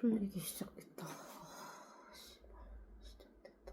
풀리기 시작했다. 아, 씨발, 시작됐다.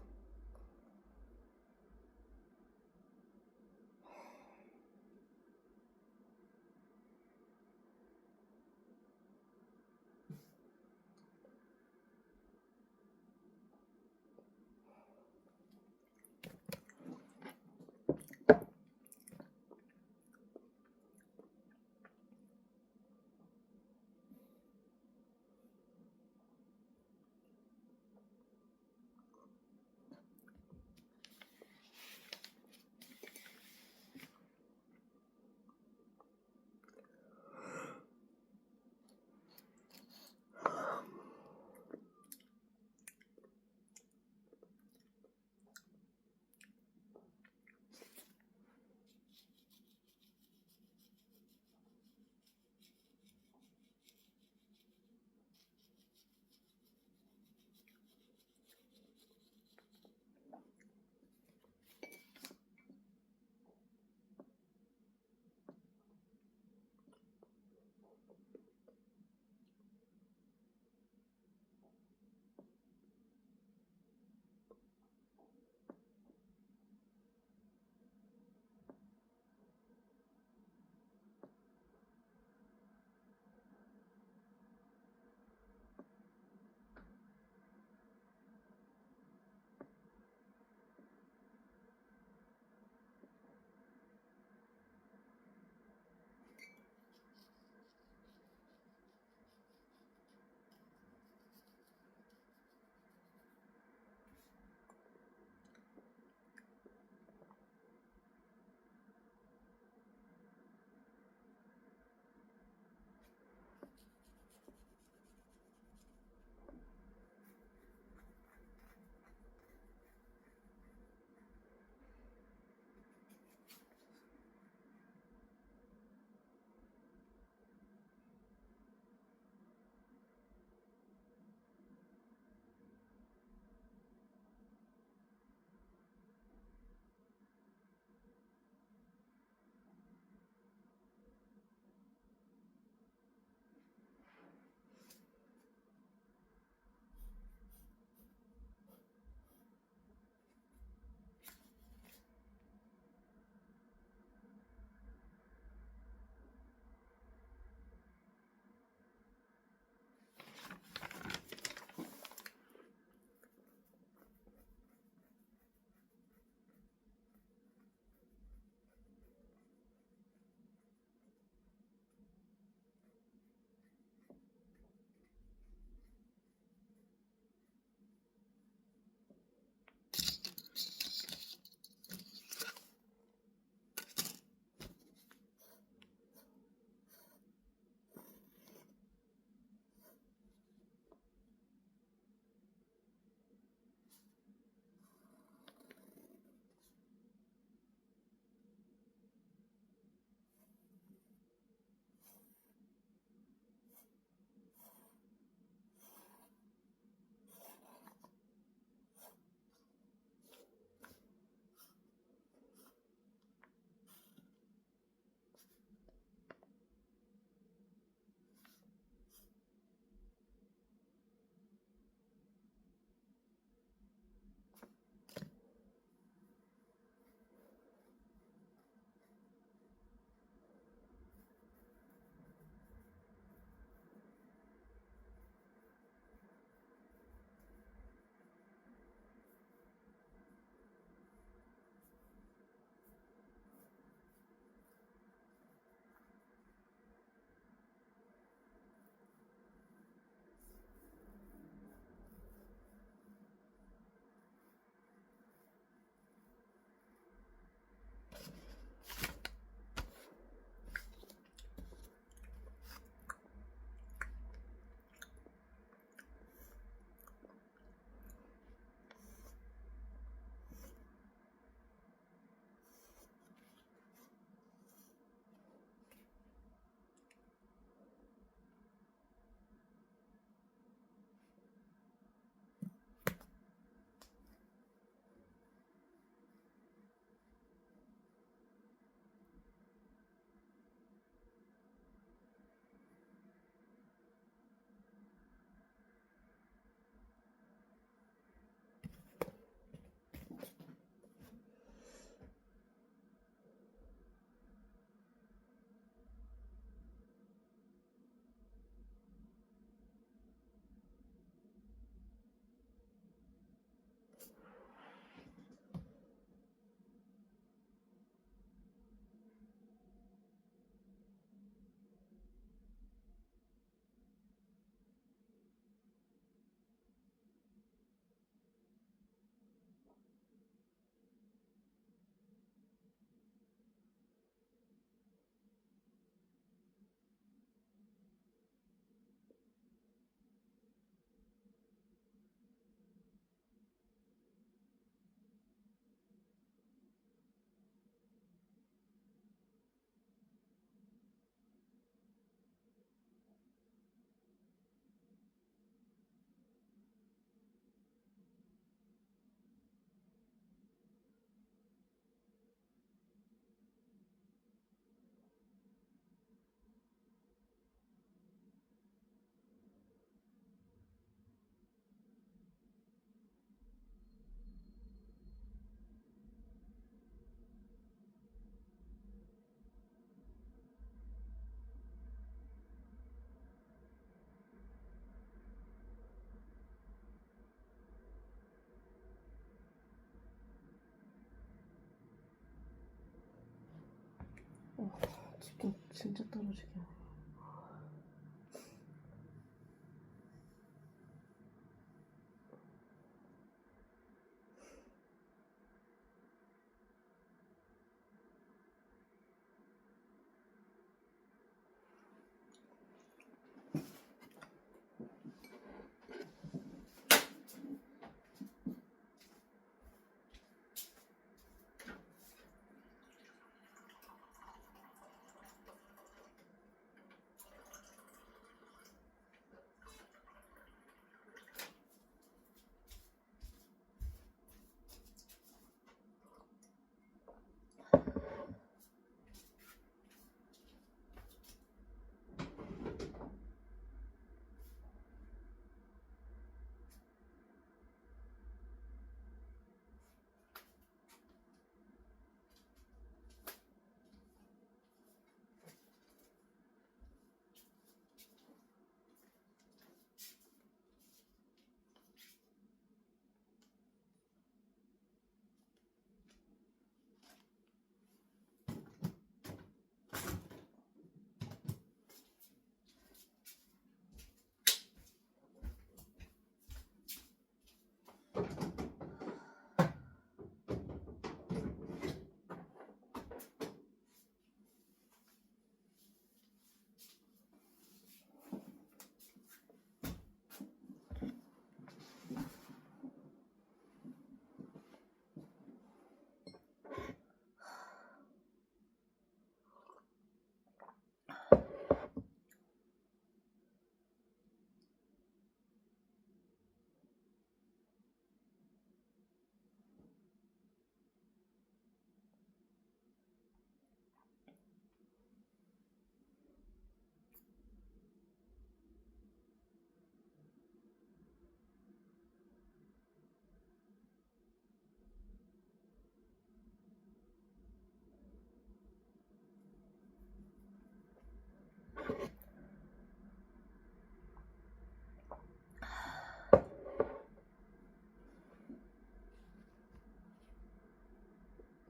진짜 떨어지게 하네.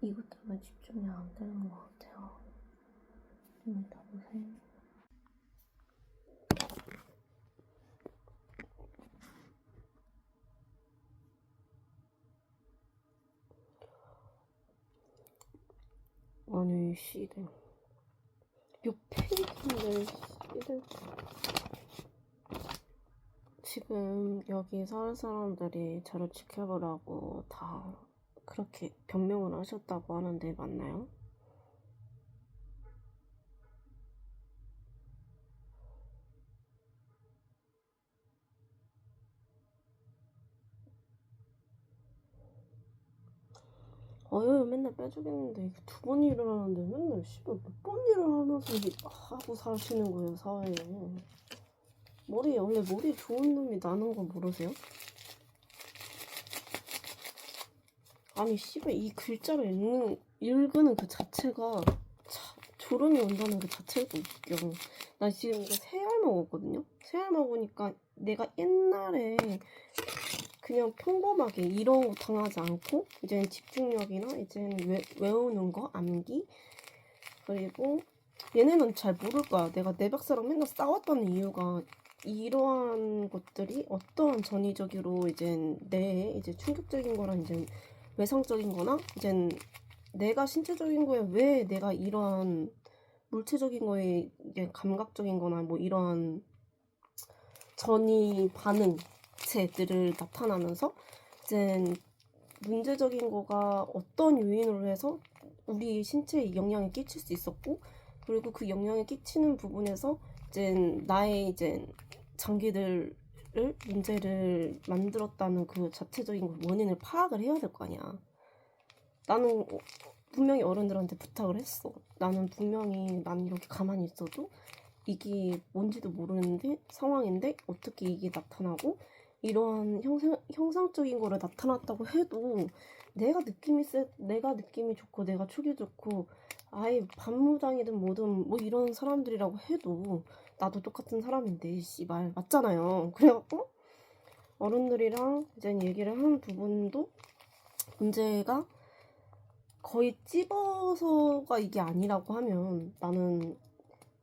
이것 때문에 집중이 안 되는 것 같아요. 좀 이따 보세요. 아니 씨들 요 페이크인데 씨들 지금 여기 사는 사람들이 저를 지켜보라고 다 그렇게 변명을 하셨다고 하는데 맞나요? 어휴 맨날 빼주겠는데 이게 두 번 일을 하는데 맨날 씨발 몇 번 일을 하면서 하고 사시는 거예요 사회에. 원래 머리 좋은 놈이 나는 거 모르세요? 아니 씨발 이 글자를 읽는 그 자체가 졸음이 온다는 그 자체가 웃겨. 나 지금 이거 새 알 먹었거든요? 새 알 먹으니까 내가 옛날에 그냥 평범하게 이런 거 당하지 않고 이제는 집중력이나 이제는 외우는 거, 암기 그리고 얘네는 잘 모를 거야. 내가 내 박사랑 맨날 싸웠던 이유가 이러한 것들이 어떠한 전이적으로 이제 내 이제 충격적인 거랑 이제 외상적인 거나 이제 내가 신체적인 거에 왜 내가 이러한 물체적인 거에 이게 감각적인 거나 뭐 이러한 전이 반응체들을 나타나면서 이제 문제적인 거가 어떤 요인으로 해서 우리 신체에 영향을 끼칠 수 있었고 그리고 그 영향을 끼치는 부분에서 이제 나의 이제 장기들을 문제를 만들었다는 그 자체적인 원인을 파악을 해야 될 거 아니야. 나는 분명히 어른들한테 부탁을 했어. 나는 분명히 난 이렇게 가만히 있어도 이게 뭔지도 모르는데 상황인데 어떻게 이게 나타나고 이러한 형상적인 거를 나타났다고 해도 내가 느낌이 좋고 내가 촉이 좋고 아예 반무장이든 뭐든 뭐 이런 사람들이라고 해도 나도 똑같은 사람인데 씨발 맞잖아요. 그래갖고 어른들이랑 이제 얘기를 하는 부분도 문제가 거의 찝어서가 이게 아니라고 하면 나는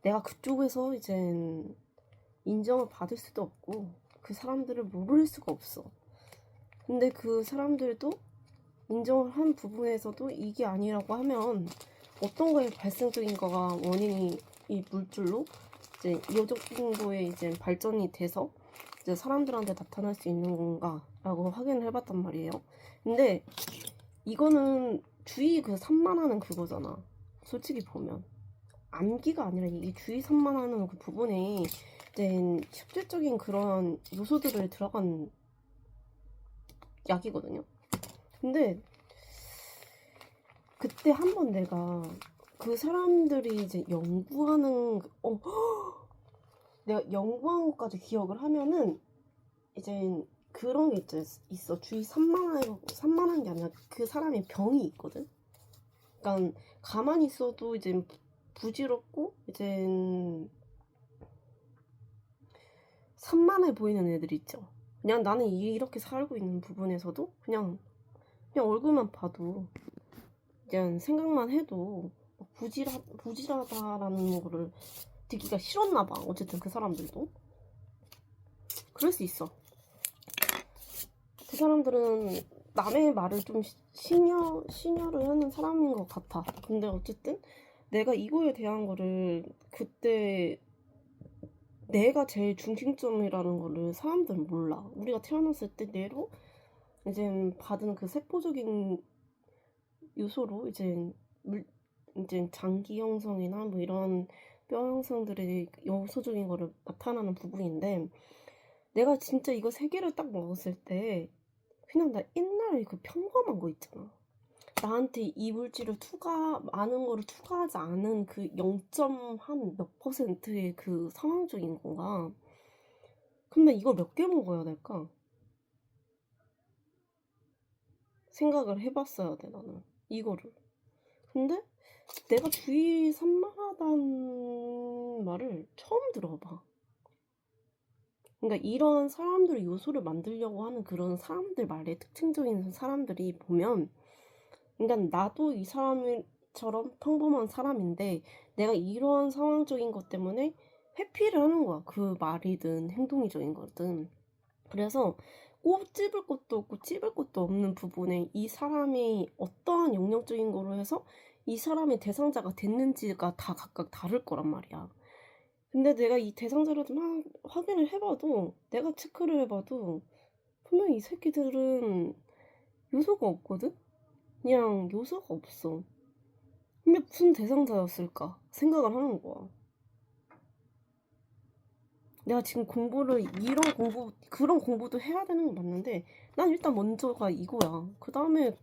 내가 그쪽에서 이젠 인정을 받을 수도 없고 그 사람들을 모를 수가 없어. 근데 그 사람들도 인정을 한 부분에서도 이게 아니라고 하면 어떤 거에 발생적인 거가 원인이 이 물질로 이제 이어적인 거에 이제 발전이 돼서 이제 사람들한테 나타날 수 있는 건가라고 확인을 해봤단 말이에요. 근데 이거는 주의 그 산만하는 그거잖아. 솔직히 보면 암기가 아니라 이게 주의 산만하는 그 부분에 이제 실질적인 그런 요소들을 들어간 약이거든요. 근데 그때 한번 내가 그 사람들이 이제 연구하는 내가 연구한 것까지 기억을 하면은 이제 그런 게 있어. 주의 산만한 게 아니라 그 사람의 병이 있거든. 그러니까 가만히 있어도 이제 부질없고 이제 산만해 보이는 애들 있죠. 그냥 나는 이렇게 살고 있는 부분에서도 그냥 얼굴만 봐도 그냥 생각만 해도 부질하다라는 거를 듣기가 싫었나 봐. 어쨌든 그 사람들도 그럴 수 있어. 그 사람들은 남의 말을 좀 신여를 하는 사람인 것 같아. 근데 어쨌든 내가 이거에 대한 거를 그때 내가 제일 중심점이라는 거를 사람들은 몰라. 우리가 태어났을 때 뇌로 이제 받은 그 세포적인 요소로 이제 장기 형성이나 뭐 이런 뼈 형성들의 요소적인 거를 나타나는 부분인데 내가 진짜 이거 세 개를 딱 먹었을 때 그냥 나 옛날에 그 평범한 거 있잖아. 나한테 이 물질을 많은 거를 투과하지 않은 그 0. 한 몇 %의 그 상황적인 건가? 근데 이걸 몇 개 먹어야 될까? 생각을 해봤어야 돼, 나는. 이거를. 근데 내가 주의 산만하다는 말을 처음 들어봐. 그러니까 이런 사람들의 요소를 만들려고 하는 그런 사람들 말에 특징적인 사람들이 보면 그러니까 나도 이 사람처럼 평범한 사람인데 내가 이런 상황적인 것 때문에 회피를 하는 거야. 그 말이든 행동이적인 거든. 그래서 꼭 찝을 것도 없고 찝을 것도 없는 부분에 이 사람이 어떠한 영역적인 거로 해서 이 사람의 대상자가 됐는지가 다 각각 다를 거란 말이야. 근데 내가 이 대상자를 좀 확인을 해봐도 내가 체크를 해봐도 분명히 이 새끼들은 요소가 없거든? 그냥 요소가 없어. 근데 무슨 대상자였을까 생각을 하는 거야. 내가 지금 그런 공부도 해야 되는 건 맞는데 난 일단 먼저가 이거야. 그 다음에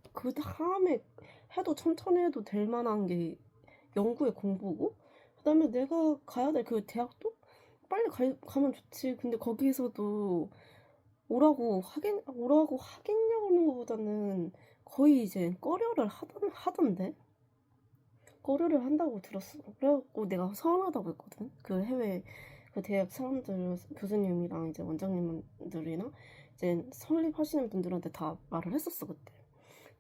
해도 천천히 해도 될 만한 게 연구의 공부고 그 다음에 내가 가야 될 그 대학도 빨리 가면 좋지. 근데 거기에서도 오라고 하겠냐는 것보다는 거의 이제 꺼려를 하던데? 꺼려를 한다고 들었어. 그래갖고 내가 서운하다고 했거든. 그 해외 그 대학 사람들 교수님이랑 이제 원장님들이나 이제 설립하시는 분들한테 다 말을 했었어 그때.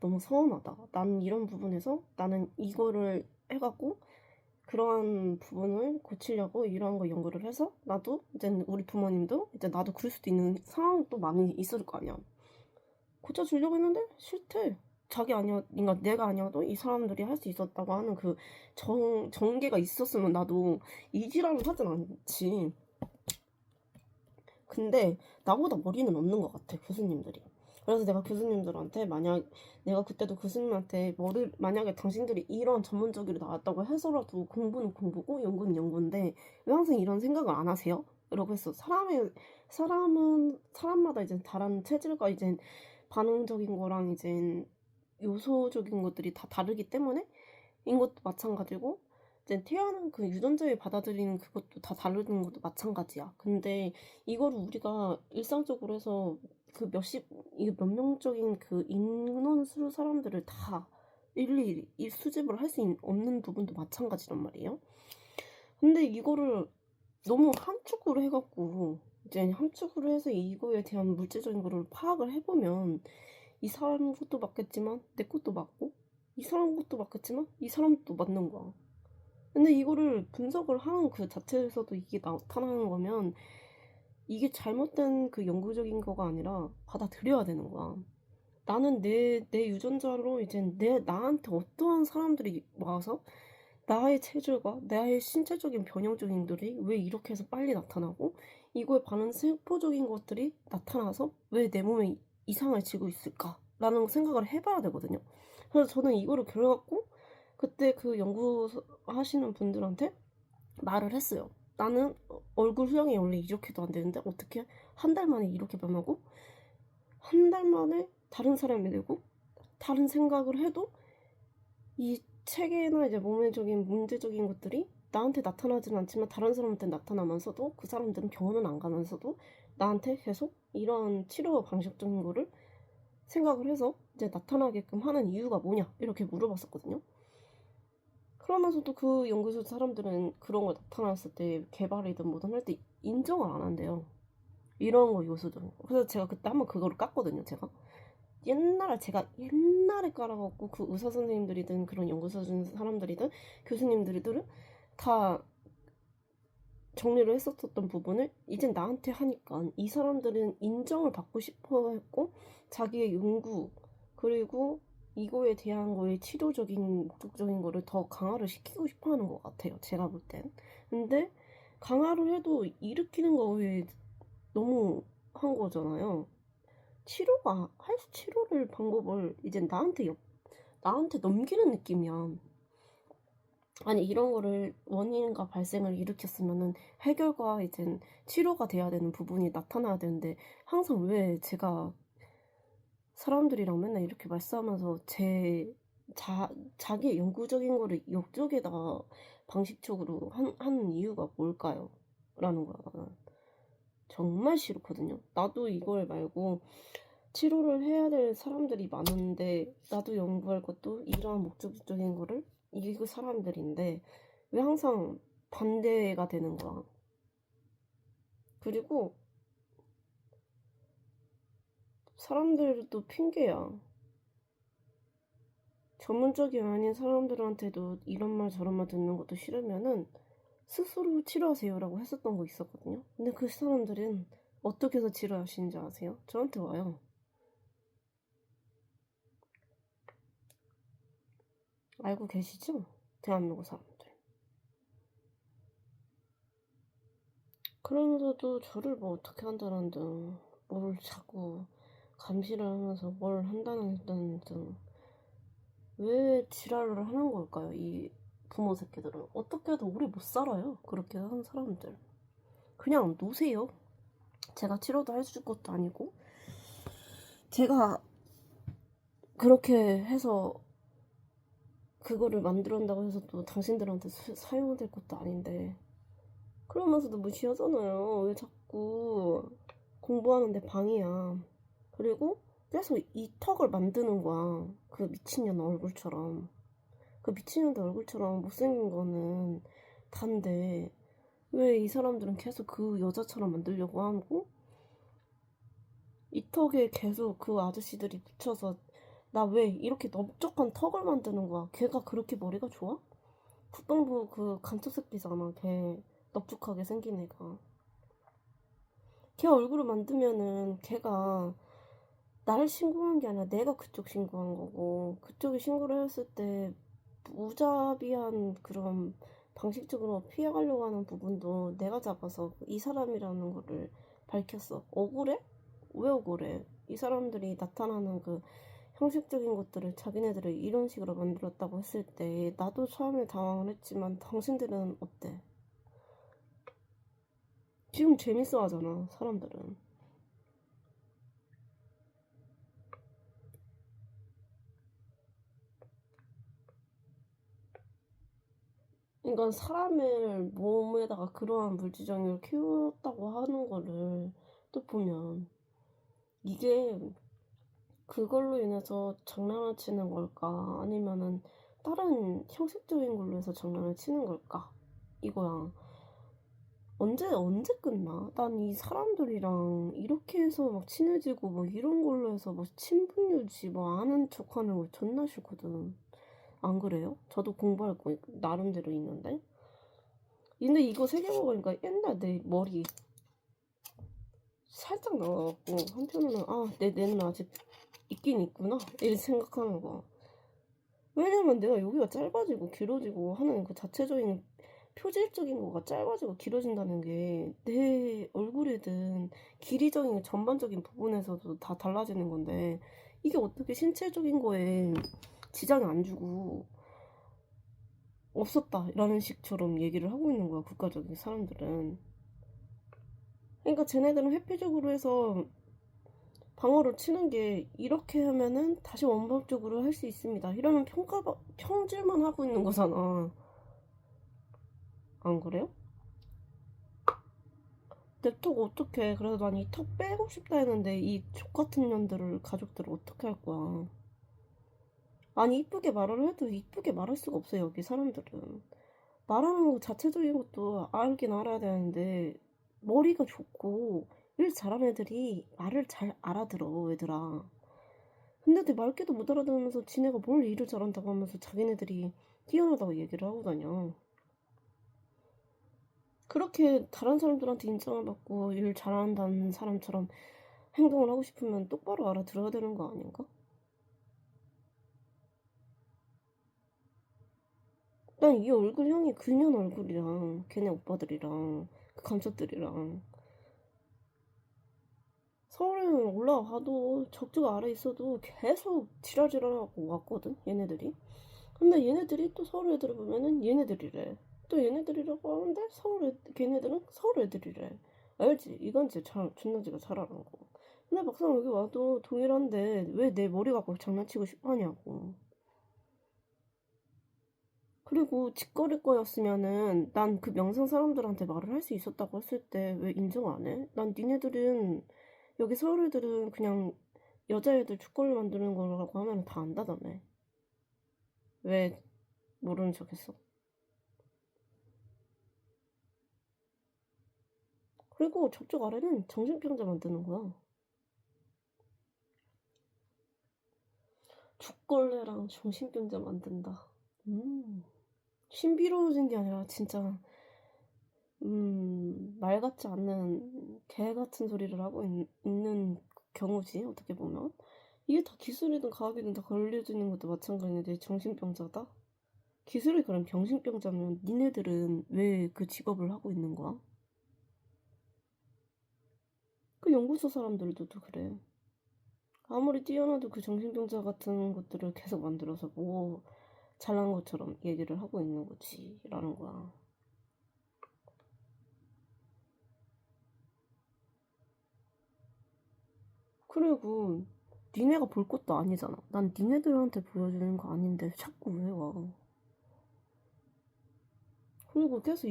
너무 서운하다. 난 이런 부분에서 나는 이거를 해갖고 그러한 부분을 고치려고 이러한 거 연구를 해서 나도 이제 우리 부모님도 이제 나도 그럴 수도 있는 상황도 많이 있을 거 아니야. 고쳐주려고 했는데 싫대. 그러니까 내가 아니어도 이 사람들이 할 수 있었다고 하는 그 전개가 있었으면 나도 이지랄을 하진 않지. 근데 나보다 머리는 없는 것 같아, 교수님들이. 그래서 내가 교수님들한테 내가 그때도 교수님한테 만약에 당신들이 이런 전문적으로 나왔다고 해서라도 공부는 공부고 연구는 연구인데 왜 항상 이런 생각을 안 하세요? 이러고 했어. 사람마다 이제 다른 체질과 이제 반응적인 거랑 이제 요소적인 것들이 다 다르기 때문에 인 것도 마찬가지고 이제 태어난 그 유전자에 받아들이는 그것도 다 다른 것도 마찬가지야. 근데 이거를 우리가 일상적으로 해서 이게 몇 명적인 그 인원수 사람들을 다 일일이 수집을 할 수 없는 부분도 마찬가지란 말이에요. 근데 이거를 너무 함축으로 해갖고 이제 함축으로 해서 이거에 대한 물질적인 거를 파악을 해보면 이 사람 것도 맞겠지만 내 것도 맞고 이 사람 것도 맞겠지만 이 사람도 맞는 거야. 근데 이거를 분석을 하는 그 자체에서도 이게 나타나는 거면 이게 잘못된 그 연구적인 거가 아니라 받아들여야 되는 거야. 나는 내 유전자로 이제 나한테 어떠한 사람들이 와서 나의 체질과 나의 신체적인 변형적인들이 왜 이렇게 해서 빨리 나타나고 이거에 반응 세포적인 것들이 나타나서 왜 내 몸에 이상을 지고 있을까라는 생각을 해봐야 되거든요. 그래서 저는 이거를 결갖고 그때 그 연구하시는 분들한테 말을 했어요. 나는 얼굴 수정이 원래 이렇게도 안 되는데 어떻게 한 달 만에 이렇게 변하고 한 달 만에 다른 사람이 되고 다른 생각을 해도 이 체계나 이제 몸의적인 문제적인 것들이 나한테 나타나지는 않지만 다른 사람한테 나타나면서도 그 사람들은 병원은 안 가면서도 나한테 계속 이런 치료 방식적인 거를 생각을 해서 이제 나타나게끔 하는 이유가 뭐냐 이렇게 물어봤었거든요. 그러면서도 그 연구소 사람들은 그런 걸 나타났을 때 개발이든 뭐든 할 때 인정을 안 한대요. 이런 거 요소들. 그래서 제가 그때 한번 그거를 깠거든요. 제가 옛날에 깔아갖고 그 의사 선생님들이든 그런 연구소 사람들이든 교수님들이든 다 정리를 했었던 부분을 이젠 나한테 하니까 이 사람들은 인정을 받고 싶어 했고 자기의 연구 그리고 이거에 대한 거에 치료적인 목적적인 거를 더 강화를 시키고 싶어 하는 것 같아요. 제가 볼 땐. 근데 강화를 해도 일으키는 거에 너무 한 거잖아요. 치료를 방법을 이제 나한테 넘기는 느낌이야. 아니 이런 거를 원인과 발생을 일으켰으면은 해결과 이제 치료가 돼야 되는 부분이 나타나야 되는데 항상 왜 제가 사람들이랑 맨날 이렇게 말싸우면서 자기의 연구적인 거를 이쪽에다 방식적으로 하는 이유가 뭘까요? 라는 거야 나는. 정말 싫거든요. 나도 이걸 말고 치료를 해야 될 사람들이 많은데 나도 연구할 것도 이러한 목적적인 거를 이그 사람들인데 왜 항상 반대가 되는 거야. 그리고 사람들도 핑계야. 전문적이 아닌 사람들한테도 이런 말 저런 말 듣는 것도 싫으면은 스스로 치료하세요라고 했었던 거 있었거든요. 근데 그 사람들은 어떻게 해서 치료하시는지 아세요? 저한테 와요. 알고 계시죠? 대한민국 사람들. 그러면서도 저를 뭐 어떻게 한다는 등, 뭘 자꾸 감시를 하면서 뭘 한다는 등, 왜 지랄을 하는 걸까요? 이 부모 새끼들은. 어떻게 해도 오래 못 살아요. 그렇게 하는 사람들. 그냥 노세요. 제가 치료도 해줄 것도 아니고, 제가 그렇게 해서 그거를 만들었다고 해서 또 당신들한테 사용될 것도 아닌데, 그러면서도 무시하잖아요. 왜 자꾸 공부하는데 방해야. 그리고 계속 이 턱을 만드는 거야. 그 미친년 얼굴처럼. 그 미친년들 얼굴처럼 못생긴 거는 단데 왜 이 사람들은 계속 그 여자처럼 만들려고 하고 이 턱에 계속 그 아저씨들이 붙여서 나 왜 이렇게 넓적한 턱을 만드는 거야. 걔가 그렇게 머리가 좋아? 국방부 그 간첩 새끼잖아. 걔 넙죽하게 생긴 애가. 걔 얼굴을 만들면은 걔가 나를 신고한 게 아니라 내가 그쪽 신고한 거고 그쪽이 신고를 했을 때 무자비한 그런 방식적으로 피해가려고 하는 부분도 내가 잡아서 이 사람이라는 거를 밝혔어. 억울해? 왜 억울해? 이 사람들이 나타나는 그 형식적인 것들을 자기네들을 이런 식으로 만들었다고 했을 때 나도 처음에 당황을 했지만 당신들은 어때? 지금 재밌어 하잖아 사람들은. 그러니까 사람을 몸에다가 그러한 물지정을 키웠다고 하는 거를 또 보면 이게 그걸로 인해서 장난을 치는 걸까? 아니면은 다른 형식적인 걸로 해서 장난을 치는 걸까? 이거야. 언제 끝나? 난 이 사람들이랑 이렇게 해서 막 친해지고 뭐 이런 걸로 해서 뭐 친분 유지 뭐 아는 척 하는 거 존나 싫거든. 안 그래요? 저도 공부할 거 나름대로 있는데. 근데 이거 세 개 먹으니까 옛날 내 머리 살짝 나와갖고 한편으로는 내 뇌는 아직 있긴 있구나 이렇게 생각하는 거야. 왜냐면 내가 여기가 짧아지고 길어지고 하는 그 자체적인 표질적인 거가 짧아지고 길어진다는 게 내 얼굴이든 길이적인 전반적인 부분에서도 다 달라지는 건데 이게 어떻게 신체적인 거에 지장이 안 주고 없었다라는 식처럼 얘기를 하고 있는 거야, 국가적인 사람들은. 그러니까 쟤네들은 회피적으로 해서 방어를 치는 게 이렇게 하면은 다시 원법적으로 할 수 있습니다. 이러는 평질만 하고 있는 거잖아. 안 그래요? 내 턱 어떡해. 그래서 난 이 턱 빼고 싶다 했는데 이 족같은 년들을 가족들을 어떻게 할 거야. 아니 이쁘게 말을 해도 이쁘게 말할 수가 없어요. 여기 사람들은. 말하는 거 자체적인 것도 알긴 알아야 되는데 머리가 좋고 일 잘하는 애들이 말을 잘 알아들어 얘들아. 근데 내 말귀도 못 알아들으면서 지네가 뭘 일을 잘한다고 하면서 자기네들이 뛰어나다고 얘기를 하고 다녀. 그렇게 다른 사람들한테 인정을 받고 일 잘한다는 사람처럼 행동을 하고 싶으면 똑바로 알아들어야 되는 거 아닌가? 난 이 얼굴형이 그년 얼굴이랑 걔네 오빠들이랑 그 감쪽들이랑 서울에 올라와도 적적 아래 있어도 계속 지랄지랄하고 왔거든 얘네들이. 근데 얘네들이 또 서울 애들을 보면은 얘네들이래. 또 얘네들이라고 하는데 걔네들은 서울 애들이래. 알지? 이건 진짜 존나 지가 잘 알아. 근데 막상 여기 와도 동일한데 왜 내 머리 갖고 장난치고 싶어 하냐고. 그리고 직거래 거였으면은 난 그 명상 사람들한테 말을 할 수 있었다고 했을 때 왜 인정 안 해? 난 니네들은 여기 서울 애들은 그냥 여자애들 죽거리 만드는 거라고 하면 다 안다다며. 왜 모르는 척 했어? 그리고 저쪽 아래는 정신병자 만드는 거야. 죽걸레랑 정신병자 만든다. 신비로워진 게 아니라 진짜 말 같지 않는 개 같은 소리를 하고 있는 경우지 어떻게 보면. 이게 다 기술이든 과학이든 다 걸려지는 것도 마찬가지인데 정신병자다? 기술이 그럼 정신병자면 니네들은 왜 그 직업을 하고 있는 거야? 그 연구소 사람들도 그래. 아무리 뛰어나도 그 정신병자 같은 것들을 계속 만들어서 뭐 잘난 것처럼 얘기를 하고 있는 거지 라는 거야. 그리고 니네가 볼 것도 아니잖아. 난 니네들한테 보여주는 거 아닌데 자꾸 왜 와. 그리고 계속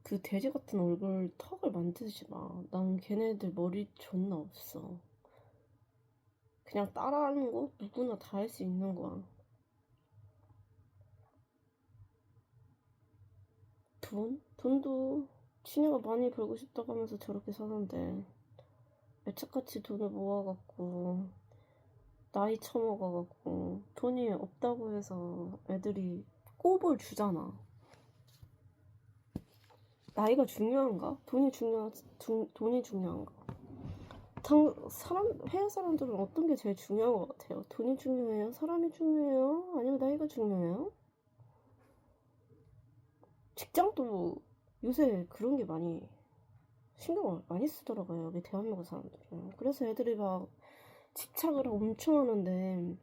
그 돼지 같은 얼굴 턱을 만지지 마. 난 걔네들 머리 존나 없어. 그냥 따라하는 거 누구나 다 할 수 있는 거야. 돈도 지네가 많이 벌고 싶다고 하면서 저렇게 사는데 애착같이 돈을 모아갖고 나이 처먹어갖고 돈이 없다고 해서 애들이 꼽을 주잖아. 나이가 중요한가? 돈이 중요한가? 회사 사람들은 어떤 게 제일 중요한 것 같아요? 돈이 중요해요? 사람이 중요해요? 아니면 나이가 중요해요? 직장도 요새 그런 게 많이 신경을 많이 쓰더라고요. 여기 대한민국 사람들은. 그래서 애들이 막 집착을 엄청 하는데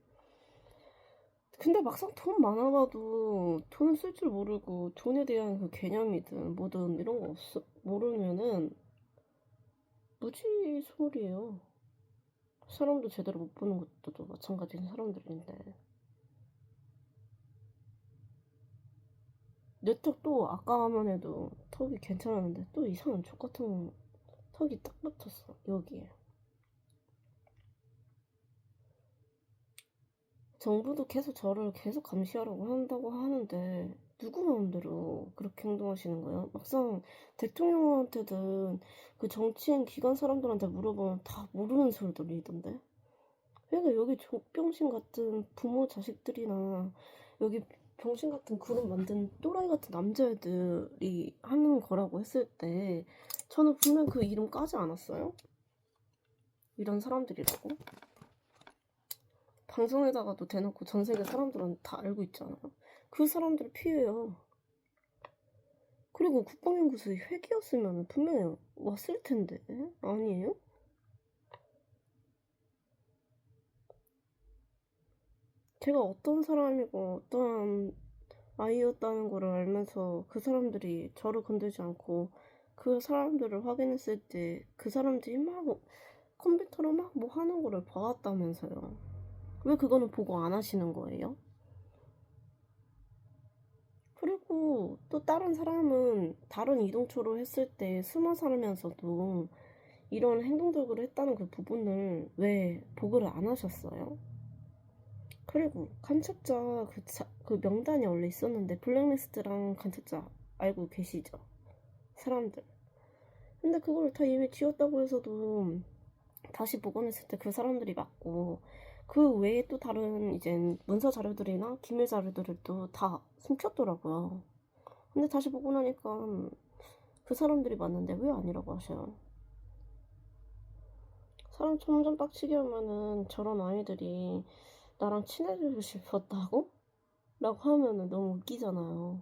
근데 막상 돈 많아봐도 돈 쓸 줄 모르고 돈에 대한 그 개념이든 뭐든 이런 거 모르면은 무지 소홀이에요. 사람도 제대로 못 보는 것도 마찬가지인 사람들인데 내 턱도 아까 화면에도 턱이 괜찮았는데 또 이상한 족같은 턱이 딱 붙었어 여기에. 정부도 계속 저를 계속 감시하라고 한다고 하는데 누구 마음대로 그렇게 행동하시는 거예요? 막상 대통령한테든 그 정치인 기관 사람들한테 물어보면 다 모르는 소리들이던데. 그러니까 여기 족병신 같은 부모 자식들이나 여기 병신 같은 그룹 만든 또라이 같은 남자애들이 하는 거라고 했을 때 저는 분명 그 이름 까지 않았어요? 이런 사람들이라고? 방송에다가도 대놓고 전 세계 사람들은 다 알고 있잖아요. 그 사람들을 피해요. 그리고 국방연구소에 회계였으면 분명히 왔을 텐데 아니에요? 제가 어떤 사람이고 어떤 아이였다는 거를 알면서 그 사람들이 저를 건들지 않고 그 사람들을 확인했을 때 그 사람들이 막 컴퓨터로 막 뭐 하는 거를 봐왔다면서요. 왜 그거는 보고 안 하시는 거예요? 그리고 또 다른 사람은 다른 이동초로 했을 때 숨어 살면서도 이런 행동들을 했다는 그 부분을 왜 보고를 안 하셨어요? 그리고 간첩자 그 명단이 원래 있었는데 블랙리스트랑 간첩자 알고 계시죠? 사람들. 근데 그걸 다 이미 지웠다고 해서도 다시 복원했을 때 그 사람들이 맞고 그 외에 또 다른 이제 문서 자료들이나 기밀 자료들을 또 다 숨겼더라고요. 근데 다시 복원하니까 그 사람들이 맞는데 왜 아니라고 하셔요? 사람 점점 빡치게 하면은 저런 아이들이 나랑 친해지고 싶었다고? 라고 하면은 너무 웃기잖아요.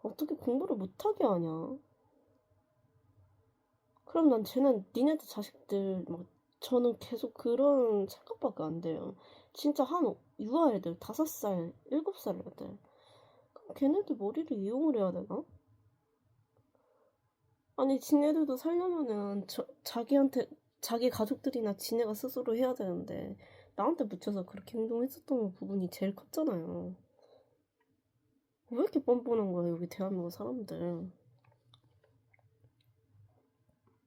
어떻게 공부를 못하게 하냐? 그럼 난 쟤는 니네들 자식들 막 저는 계속 그런 생각밖에 안 돼요. 진짜 한 유아 애들 5살, 7살 애들 그럼 걔네들 머리를 이용을 해야 되나? 아니 지네들도 살려면은 자기한테 자기 가족들이나 지네가 스스로 해야 되는데 나한테 묻혀서 그렇게 행동했었던 부분이 제일 컸잖아요. 왜 이렇게 뻔뻔한 거야 여기 대한민국 사람들.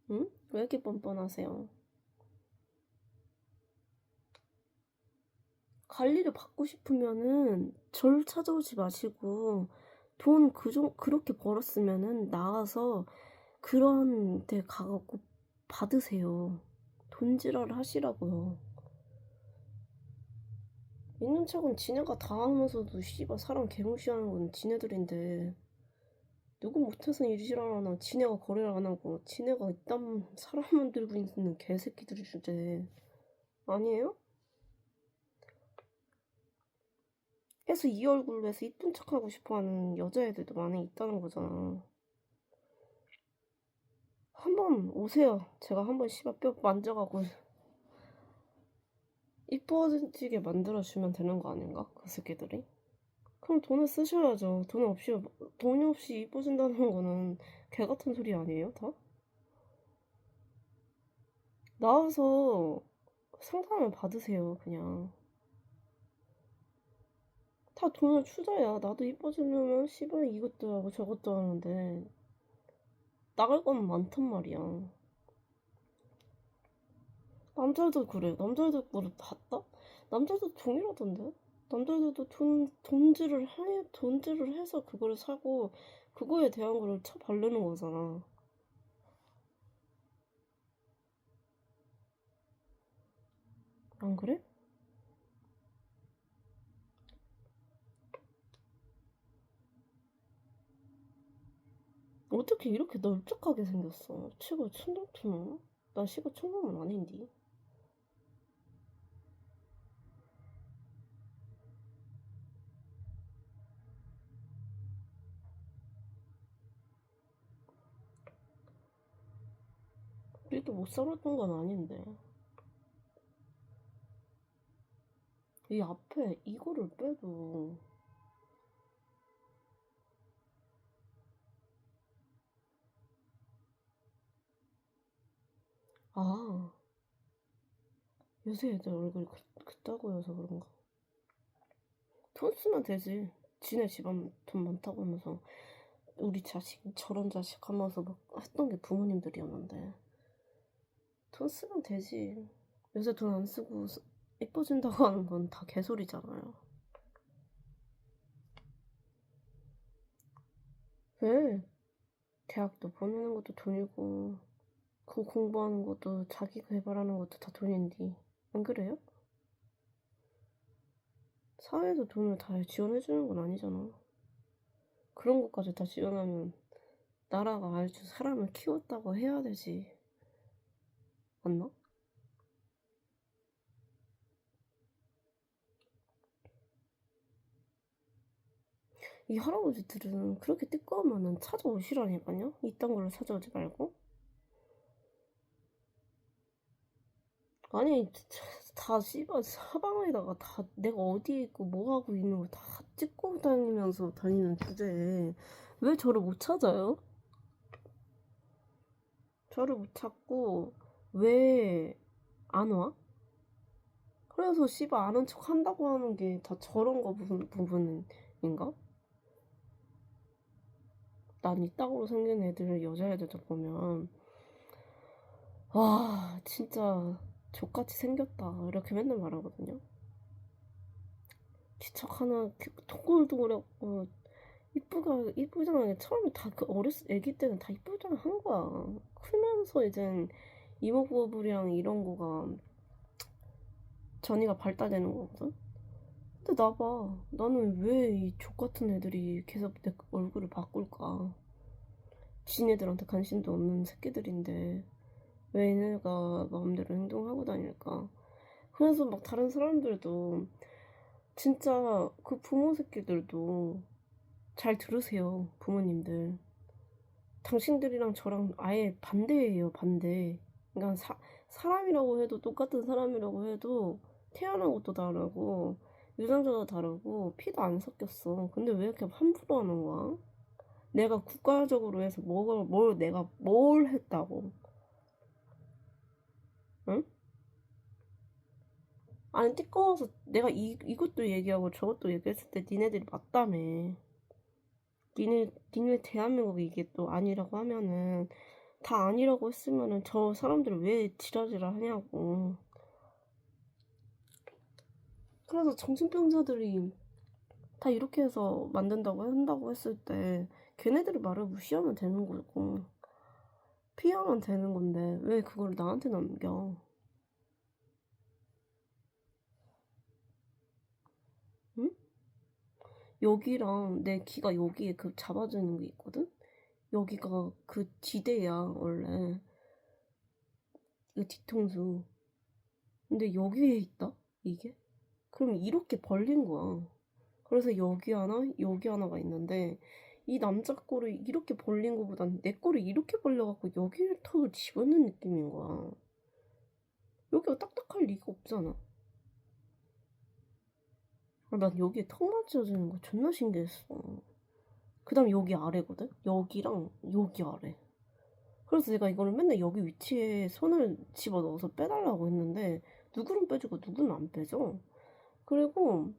응? 왜 이렇게 뻔뻔하세요? 관리를 받고 싶으면은 절 찾아오지 마시고 돈 그렇게 벌었으면은 나와서 그런 데 가갖고 받으세요. 돈지랄 하시라고요. 있는 척은 지네가 다 하면서도 씨발 사람 개무시하는 건 지네들인데 누구 못해서 일지랄하나 지네가 거래를 안 하고 지네가 이딴 사람만 들고 있는 개새끼들이 주제 아니에요? 해서 이 얼굴로 해서 이쁜 척하고 싶어하는 여자애들도 많이 있다는 거잖아. 한번 오세요. 제가 한번 씨발 뼈 만져가고 이뻐지게 만들어주면 되는 거 아닌가? 그 새끼들이? 그럼 돈을 쓰셔야죠. 돈이 없이 이뻐진다는 거는 개 같은 소리 아니에요, 다? 나와서 상담을 받으세요, 그냥. 다 돈을 투자야. 나도 이뻐지려면 씨발 이것도 하고 저것도 하는데 나갈 건 많단 말이야. 남자들도 그래. 남자들도 그래. 봤다? 남자들도 동일하던데? 남자들도 돈질을 해서 그거를 사고, 그거에 대한 거를 바르는 거잖아. 안 그래? 어떻게 이렇게 넓적하게 생겼어? 치고 촌동투나? 나 시고 촌놈은 아닌디. 우리도 못 살았던 건 아닌데. 이 앞에 이거를 빼도, 아, 요새 애들 얼굴이 그따구여서 그런가? 돈 쓰면 되지. 지네 집안 돈 많다고 하면서 우리 자식 저런 자식 하면서 막 했던 게 부모님들이었는데 돈 쓰면 되지. 요새 돈 안 쓰고 이뻐진다고 하는 건 다 개소리잖아요. 왜? 대학도 보내는 것도 돈이고 그 공부하는 것도 자기 개발하는 것도 다 돈인데 안 그래요? 사회에서 돈을 다 지원해주는 건 아니잖아. 그런 것까지 다 지원하면 나라가 아주 사람을 키웠다고 해야 되지. 맞나? 이 할아버지들은 그렇게 뜨거우면은 찾아오시라니까요. 이딴 걸로 찾아오지 말고. 아니 다 씨발 사방에다가 다 내가 어디에 있고 뭐 하고 있는 걸 다 찍고 다니면서 다니는 주제에 왜 저를 못 찾아요? 저를 못 찾고 왜 안 와? 그래서 씨발 아는 척 한다고 하는 게 다 저런 거 부분인가? 난 이따구로 생긴 애들 여자애들도 보면 와 진짜 족같이 생겼다 이렇게 맨날 말하거든요. 기척 하나 동글동글하고 이쁘잖아. 처음에 다 그 애기 때는 다 이쁘잖아 한 거야. 크면서 이젠 이목구부리랑 이런 거가 전이가 발달되는 거거든. 근데 나봐. 나는 왜 이 족같은 애들이 계속 내 얼굴을 바꿀까? 지네들한테 관심도 없는 새끼들인데 왜 얘네가 마음대로 행동하고 다닐까? 그래서 막 다른 사람들도 진짜 그 부모 새끼들도 잘 들으세요, 부모님들. 당신들이랑 저랑 아예 반대예요, 반대. 그러니까 사람이라고 해도 똑같은 사람이라고 해도 태어난 것도 다르고 유전자도 다르고 피도 안 섞였어. 근데 왜 이렇게 함부로 하는 거야? 내가 국가적으로 해서 내가 뭘 했다고? 응? 아니 띠꺼워서 내가 이것도 얘기하고 저것도 얘기했을 때 니네들이 맞다며. 니네 대한민국이 이게 또 아니라고 하면은 다 아니라고 했으면은 저 사람들 왜 지랄지랄 하냐고. 그래서 정신병자들이 다 이렇게 해서 만든다고 한다고 했을 때 걔네들의 말을 무시하면 되는 거고 피하면 되는 건데 왜 그걸 나한테 넘겨? 응? 여기랑 내 귀가 여기에 그 잡아주는 게 있거든? 여기가 그 지대야 원래 이 뒤통수. 근데 여기에 있다 이게? 그럼 이렇게 벌린 거야. 그래서 여기 하나가 있는데 이 남자 거를 이렇게 벌린 거보단 내 거를 이렇게 벌려갖고 여기를 턱을 집어넣는 느낌인 거야. 여기가 딱딱할 리가 없잖아. 난 여기에 턱만 쥐어주는 거 존나 신기했어. 그 다음 여기 아래거든? 여기랑 여기 아래. 그래서 내가 이거를 맨날 여기 위치에 손을 집어넣어서 빼달라고 했는데 누구는 빼주고 누구는 안 빼줘. 그리고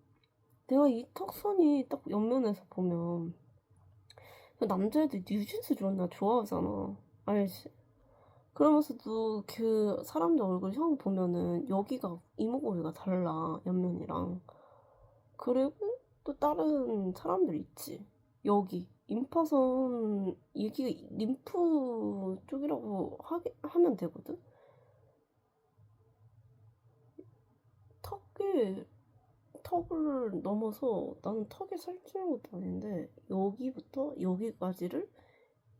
내가 이 턱선이 딱 옆면에서 보면 그 남자애들 뉴진스 존나 좋아하잖아. 알지? 그러면서도 그 사람들 얼굴 형 보면은 여기가 이목구비가 달라 옆면이랑. 그리고 또 다른 사람들 있지. 여기 임파선 이게 림프 쪽이라고 하면 되거든. 턱에 턱을 넘어서 나는 턱에 살찌는 것도 아닌데 여기부터 여기까지를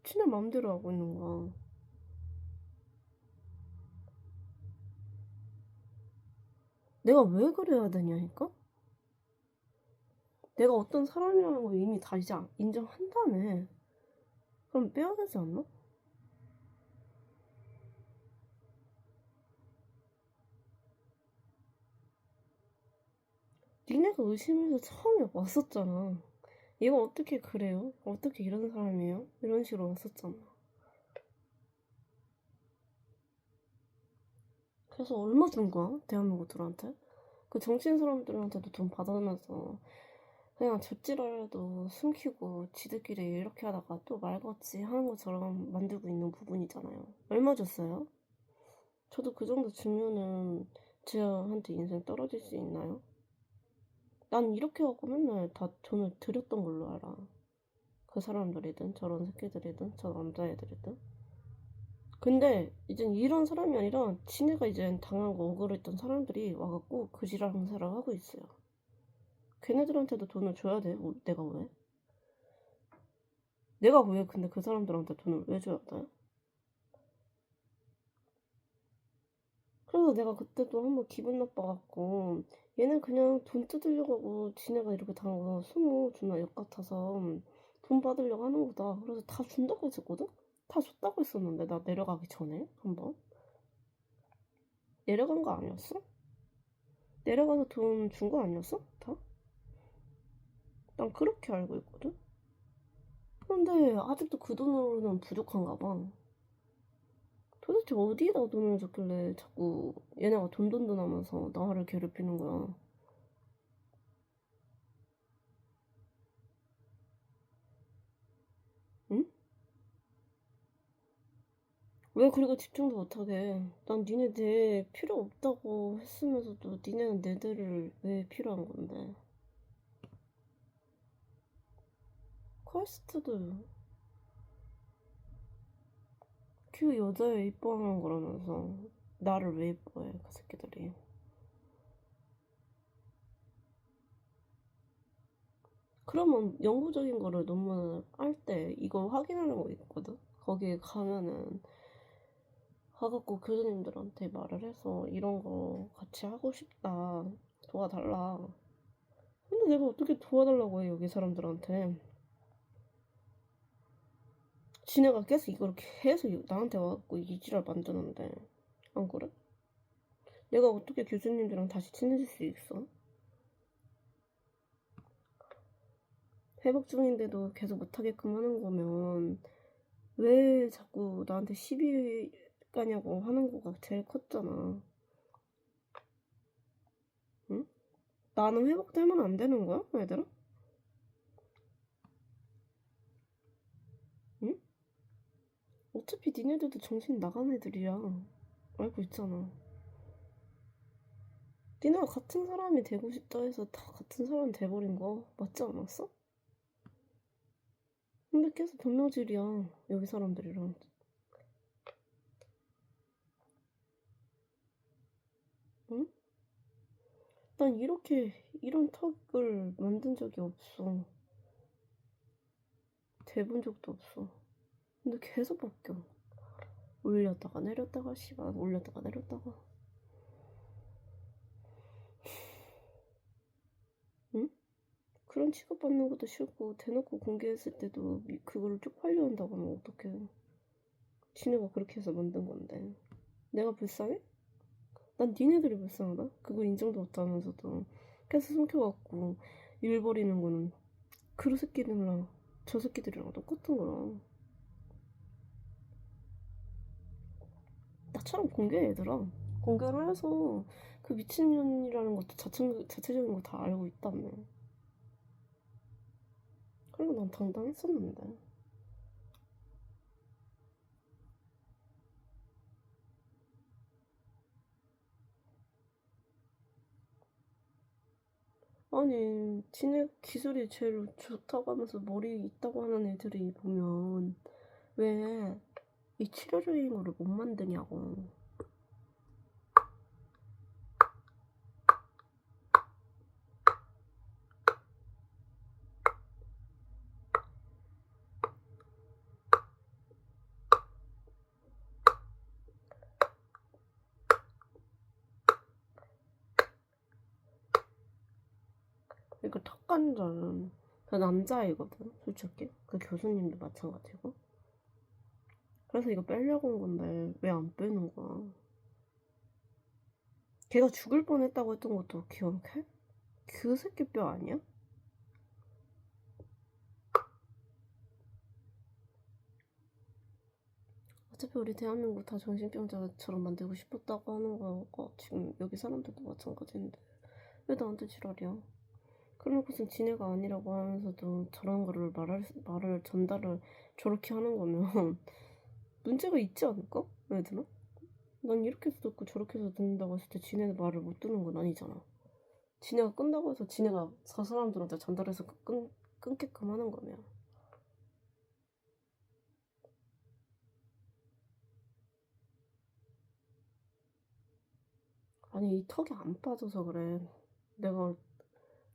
지네 맘대로 하고 있는 거야. 내가 왜 그래야 되냐니까? 내가 어떤 사람이라는 걸 이미 다 이제 인정한다며. 그럼 빼야 되지 않나? 니네가 의심해서 처음에 왔었잖아. 얘가 어떻게 그래요? 어떻게 이런 사람이에요? 이런 식으로 왔었잖아. 그래서 얼마 준 거야? 대한민국들한테? 그 정치인 사람들한테도 돈 받아면서 그냥 젖지랄도 숨기고 지들끼리 이렇게 하다가 또 말같이 하는 것처럼 만들고 있는 부분이잖아요. 얼마 줬어요? 저도 그 정도 주면은 쟤한테 인생 떨어질 수 있나요? 난 이렇게 하고 맨날 다 돈을 드렸던 걸로 알아. 그 사람들이든 저런 새끼들이든 저 남자애들이든. 근데 이젠 이런 사람이 아니라 지네가 이젠 당한 거 억울했던 사람들이 와갖고 그 지랄 행사를 하고 있어요. 걔네들한테도 돈을 줘야 돼. 내가 왜? 내가 왜 근데 그 사람들한테 돈을 왜 줘야 돼? 그래서 내가 그때도 한번 기분 나빠갖고 얘는 그냥 돈 뜯으려고 하고 지네가 이렇게 당한 거 스무 존나 역 같아서 돈 받으려고 하는 거다. 그래서 다 준다고 했었거든? 다 줬다고 했었는데 나 내려가기 전에 한번 내려간 거 아니었어? 내려가서 돈 준 거 아니었어? 다? 난 그렇게 알고 있거든? 근데 아직도 그 돈으로는 부족한가 봐. 도대체 어디에다 돈을 줬길래 자꾸 얘네가 돈돈돈 하면서 나를 괴롭히는 거야. 응? 왜 그리고 집중도 못하게. 난 니네 내 필요 없다고 했으면서도 니네는 내들을 왜 필요한 건데. 퀘스트도 그 여자애 이뻐하는 거라면서 나를 왜 이뻐해 그 새끼들이. 그러면 영구적인 거를 너무 할 때 이거 확인하는 거 있거든? 거기에 가면은 가갖고 교수님들한테 말을 해서 이런 거 같이 하고 싶다. 도와달라. 근데 내가 어떻게 도와달라고 해, 여기 사람들한테. 지네가 계속 이걸 계속 나한테 와갖고 이 지랄 만드는데. 안 그래? 내가 어떻게 교수님들이랑 다시 친해질 수 있어? 회복 중인데도 계속 못하게끔 하는 거면 왜 자꾸 나한테 시비 까냐고 하는 거가 제일 컸잖아. 응? 나는 회복되면 안 되는 거야, 얘들아? 응? 어차피 니네들도 정신 나간 애들이야. 알고 있잖아. 니네가 같은 사람이 되고 싶다 해서 다 같은 사람 돼버린 거 맞지 않았어? 근데 계속 변명질이야, 여기 사람들이랑. 응? 난 이런 턱을 만든 적이 없어. 돼본 적도 없어. 근데 계속 바뀌어. 올렸다가 내렸다가, 씨발, 올렸다가 내렸다가. 응? 그런 취급받는 것도 싫고, 대놓고 공개했을 때도 그걸 쪽팔려 한다고 하면 어떡해. 지네가 그렇게 해서 만든 건데. 내가 불쌍해? 난 니네들이 불쌍하다? 그거 인정도 못하면서도 계속 숨겨갖고 일 벌이는 거는 그 새끼들이랑 저 새끼들이랑 똑같은 거라. 나처럼 공개해, 얘들아. 공개를 해서 그 미친년이라는 것도 자체적인 거 다 알고 있다며. 그리고 난 당당했었는데. 아니, 지네 기술이 제일 좋다고 하면서 머리 있다고 하는 애들이 보면 왜 이 치료적인 거를 못 만드냐고. 그러니까 턱관절은 그 남자이거든, 솔직히. 그 교수님도 마찬가지고. 그래서 이거 빼려고 한 건데 왜 안 빼는 거야? 걔가 죽을 뻔했다고 했던 것도 기억해? 그 새끼 뼈 아니야? 어차피 우리 대한민국 다 정신병자처럼 만들고 싶었다고 하는 거가 지금 여기 사람들도 마찬가지인데 왜 나한테 지랄이야? 그러고선 지네가 아니라고 하면서도 저런 거를 말을 전달을 저렇게 하는 거면 문제가 있지 않을까? 얘들아? 난 이렇게 해서 듣고 저렇게 해서 듣는다고 했을 때 지네 말을 못 듣는 건 아니잖아. 지네가 끈다고 해서 지네가 저 사람들한테 전달해서 끊게끔 하는 거면. 아니 이 턱이 안 빠져서 그래. 내가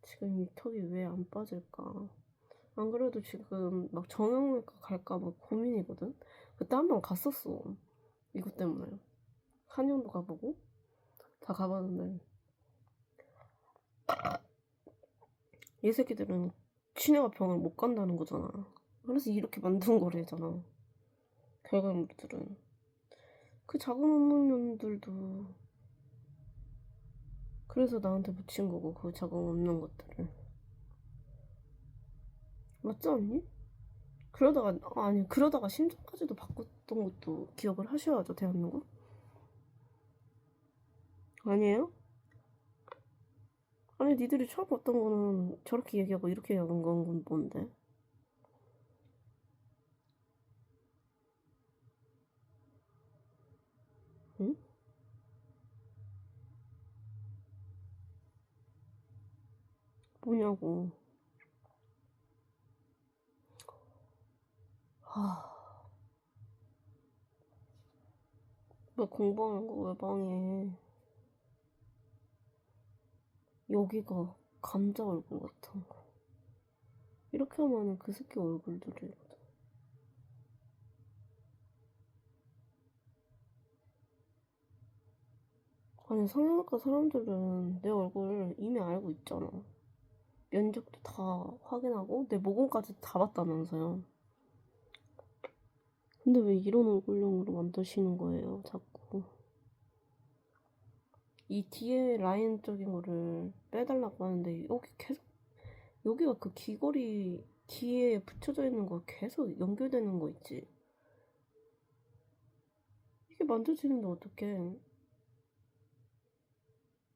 지금 이 턱이 왜 안 빠질까? 안 그래도 지금 막 정형외과 갈까 막 고민이거든? 그때 한 번 갔었어. 이것 때문에. 한의원도 가보고 다 가봤는데 이 새끼들은 치매가 병을 못 간다는 거잖아. 그래서 이렇게 만든 거래잖아. 결과물들은. 그 작은 원문면들도 그래서 나한테 붙인 거고 그 작은 없는 것들을. 맞지 않니? 그러다가 심정까지도 바꿨던 것도 기억을 하셔야죠, 대한민국. 아니에요? 아니 니들이 처음 봤던 거는 저렇게 얘기하고 이렇게 얘기하는 건 뭔데? 응? 뭐냐고. 하... 왜 공부하는 거 왜 방해? 여기가 감자 얼굴 같은 거. 이렇게 하면은 그 새끼 얼굴들이거든. 아니 성형외과 사람들은 내 얼굴 이미 알고 있잖아. 면적도 다 확인하고 내 모공까지 다 봤다면서요. 근데 왜 이런 얼굴형으로 만드시는 거예요, 자꾸. 이 뒤에 라인적인 거를 빼달라고 하는데 여기 계속 여기가 그 귀걸이 뒤에 붙여져 있는 거 계속 연결되는 거 있지. 이게 만져지는데 어떡해.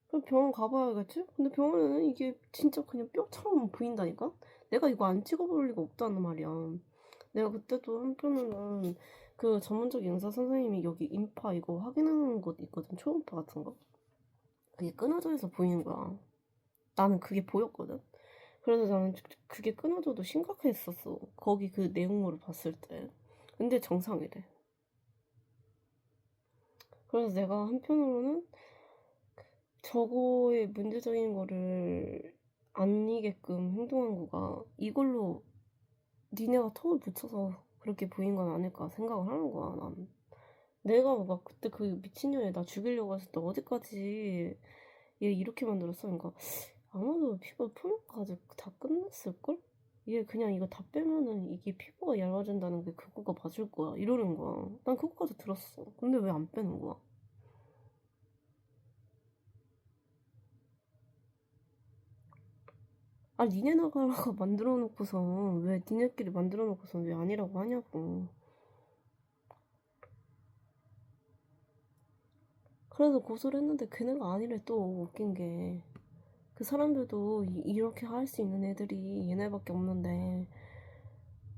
그럼 병원 가봐야겠지? 근데 병원에는 이게 진짜 그냥 뼈처럼 보인다니까? 내가 이거 안 찍어볼 리가 없다는 말이야. 내가 그때도 한편으로는 그 전문적인 의사 선생님이 여기 인파 이거 확인하는 곳 있거든. 초음파 같은 거. 그게 끊어져 있어 보이는 거야. 나는 그게 보였거든. 그래서 나는 그게 끊어져도 심각했었어. 거기 그 내용물을 봤을 때. 근데 정상이래. 그래서 내가 한편으로는 저거의 문제적인 거를 아니게끔 행동한 거가 이걸로 니네가 턱을 붙여서 그렇게 보인 건 아닐까 생각을 하는 거야, 난. 내가 막 그때 그 미친년이 나 죽이려고 했을 때 어디까지 얘 이렇게 만들었어? 그러니까 아마도 피부 표면까지 다 끝났을걸? 얘 그냥 이거 다 빼면은 이게 피부가 얇아진다는 게 그거가 맞을 거야. 이러는 거야. 난 그거까지 들었어. 근데 왜 안 빼는 거야? 아, 니네 나가라고 만들어 놓고선 왜 니네끼리 만들어 놓고선 왜 아니라고 하냐고. 그래서 고소를 했는데 걔네가 아니래. 또 웃긴 게 그 사람들도 이렇게 할 수 있는 애들이 얘네밖에 없는데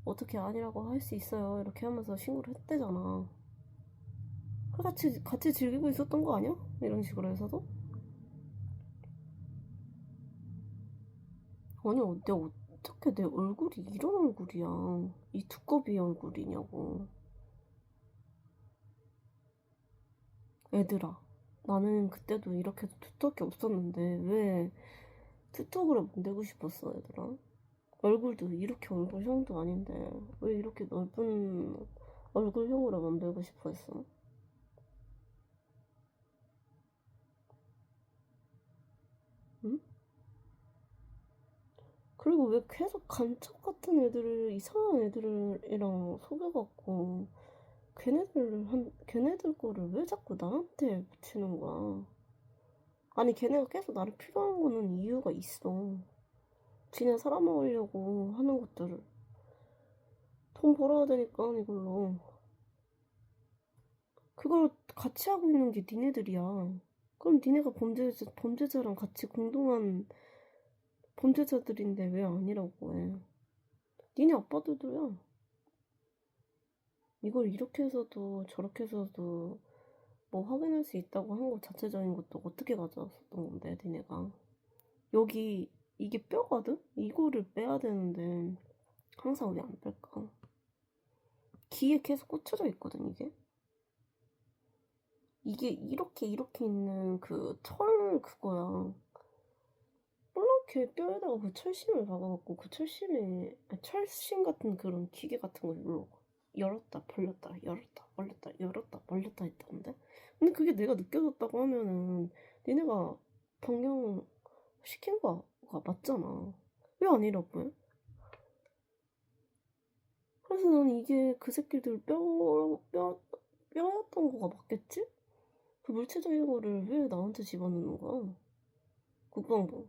어떻게 아니라고 할 수 있어요 이렇게 하면서 신고를 했대잖아. 같이 즐기고 있었던 거 아니야? 이런 식으로 해서도. 아니 내가 어떻게 내 얼굴이 이런 얼굴이야. 이 두꺼비 얼굴이냐고. 애들아, 나는 그때도 이렇게 투턱이 없었는데 왜 투턱으로 만들고 싶었어, 얘들아? 얼굴도 이렇게 얼굴형도 아닌데 왜 이렇게 넓은 얼굴형으로 만들고 싶어 했어? 응? 그리고 왜 계속 간첩 같은 애들을 이상한 애들이랑 속여갖고 걔네들 거를 왜 자꾸 나한테 붙이는 거야? 아니 걔네가 계속 나를 필요한 거는 이유가 있어. 지네 살아먹으려고 하는 것들을 돈 벌어야 되니까 이걸로 그걸 같이 하고 있는 게 니네들이야. 그럼 니네가 범죄자랑 같이 공동한 범죄자들인데 왜 아니라고 해? 니네 아빠들도야. 이걸 이렇게 해서도 저렇게 해서도 뭐 확인할 수 있다고 한 것 자체적인 것도 어떻게 가져왔었던 건데 니네가. 여기 이게 뼈거든? 이거를 빼야 되는데 항상 왜 안 뺄까? 귀에 계속 꽂혀져 있거든 이게. 이게 이렇게 있는 그 철 그거야. 몰라? 걔 뼈에다가 그 철심을 박아갖고 그 철심에 철심 같은 그런 기계 같은 걸로 열었다 벌렸다 열었다 벌렸다 열었다 벌렸다 했다는데. 근데 그게 내가 느껴졌다고 하면은 니네가 변경 시킨 거가 맞잖아. 왜 아니라고 해? 그래서 난 이게 그 새끼들 뼈였던 거가 맞겠지? 그 물체적인 거를 왜 나한테 집어넣는 거야? 국방부.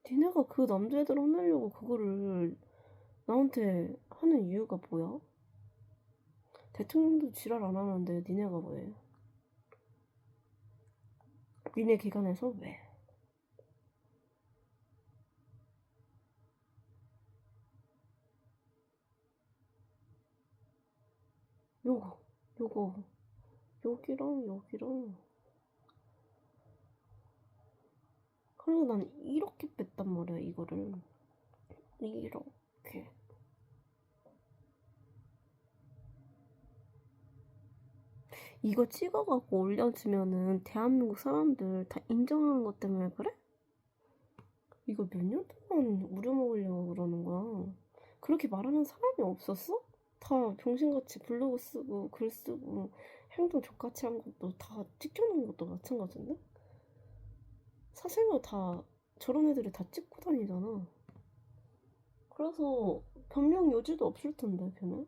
니네가 그 남자애들 혼내려고 그거를 나한테 하는 이유가 뭐야? 대통령도 지랄 안 하는데 니네가 왜? 니네 기관에서 왜? 요거, 요거, 여기랑 여기랑. 그리고 난 이렇게 뺐단 말이야, 이거를. 이렇게. 이거 찍어갖고 올려주면은 대한민국 사람들 다 인정하는 것 때문에 그래? 이거 몇 년 동안 우려먹으려고 그러는 거야. 그렇게 말하는 사람이 없었어? 다 병신같이 블로그 쓰고 글 쓰고 행동 족같이 한 것도 다 찍혀놓은 것도 마찬가지인데? 사생활 다 저런 애들이 다 찍고 다니잖아. 그래서 변명 여지도 없을 텐데 걔는.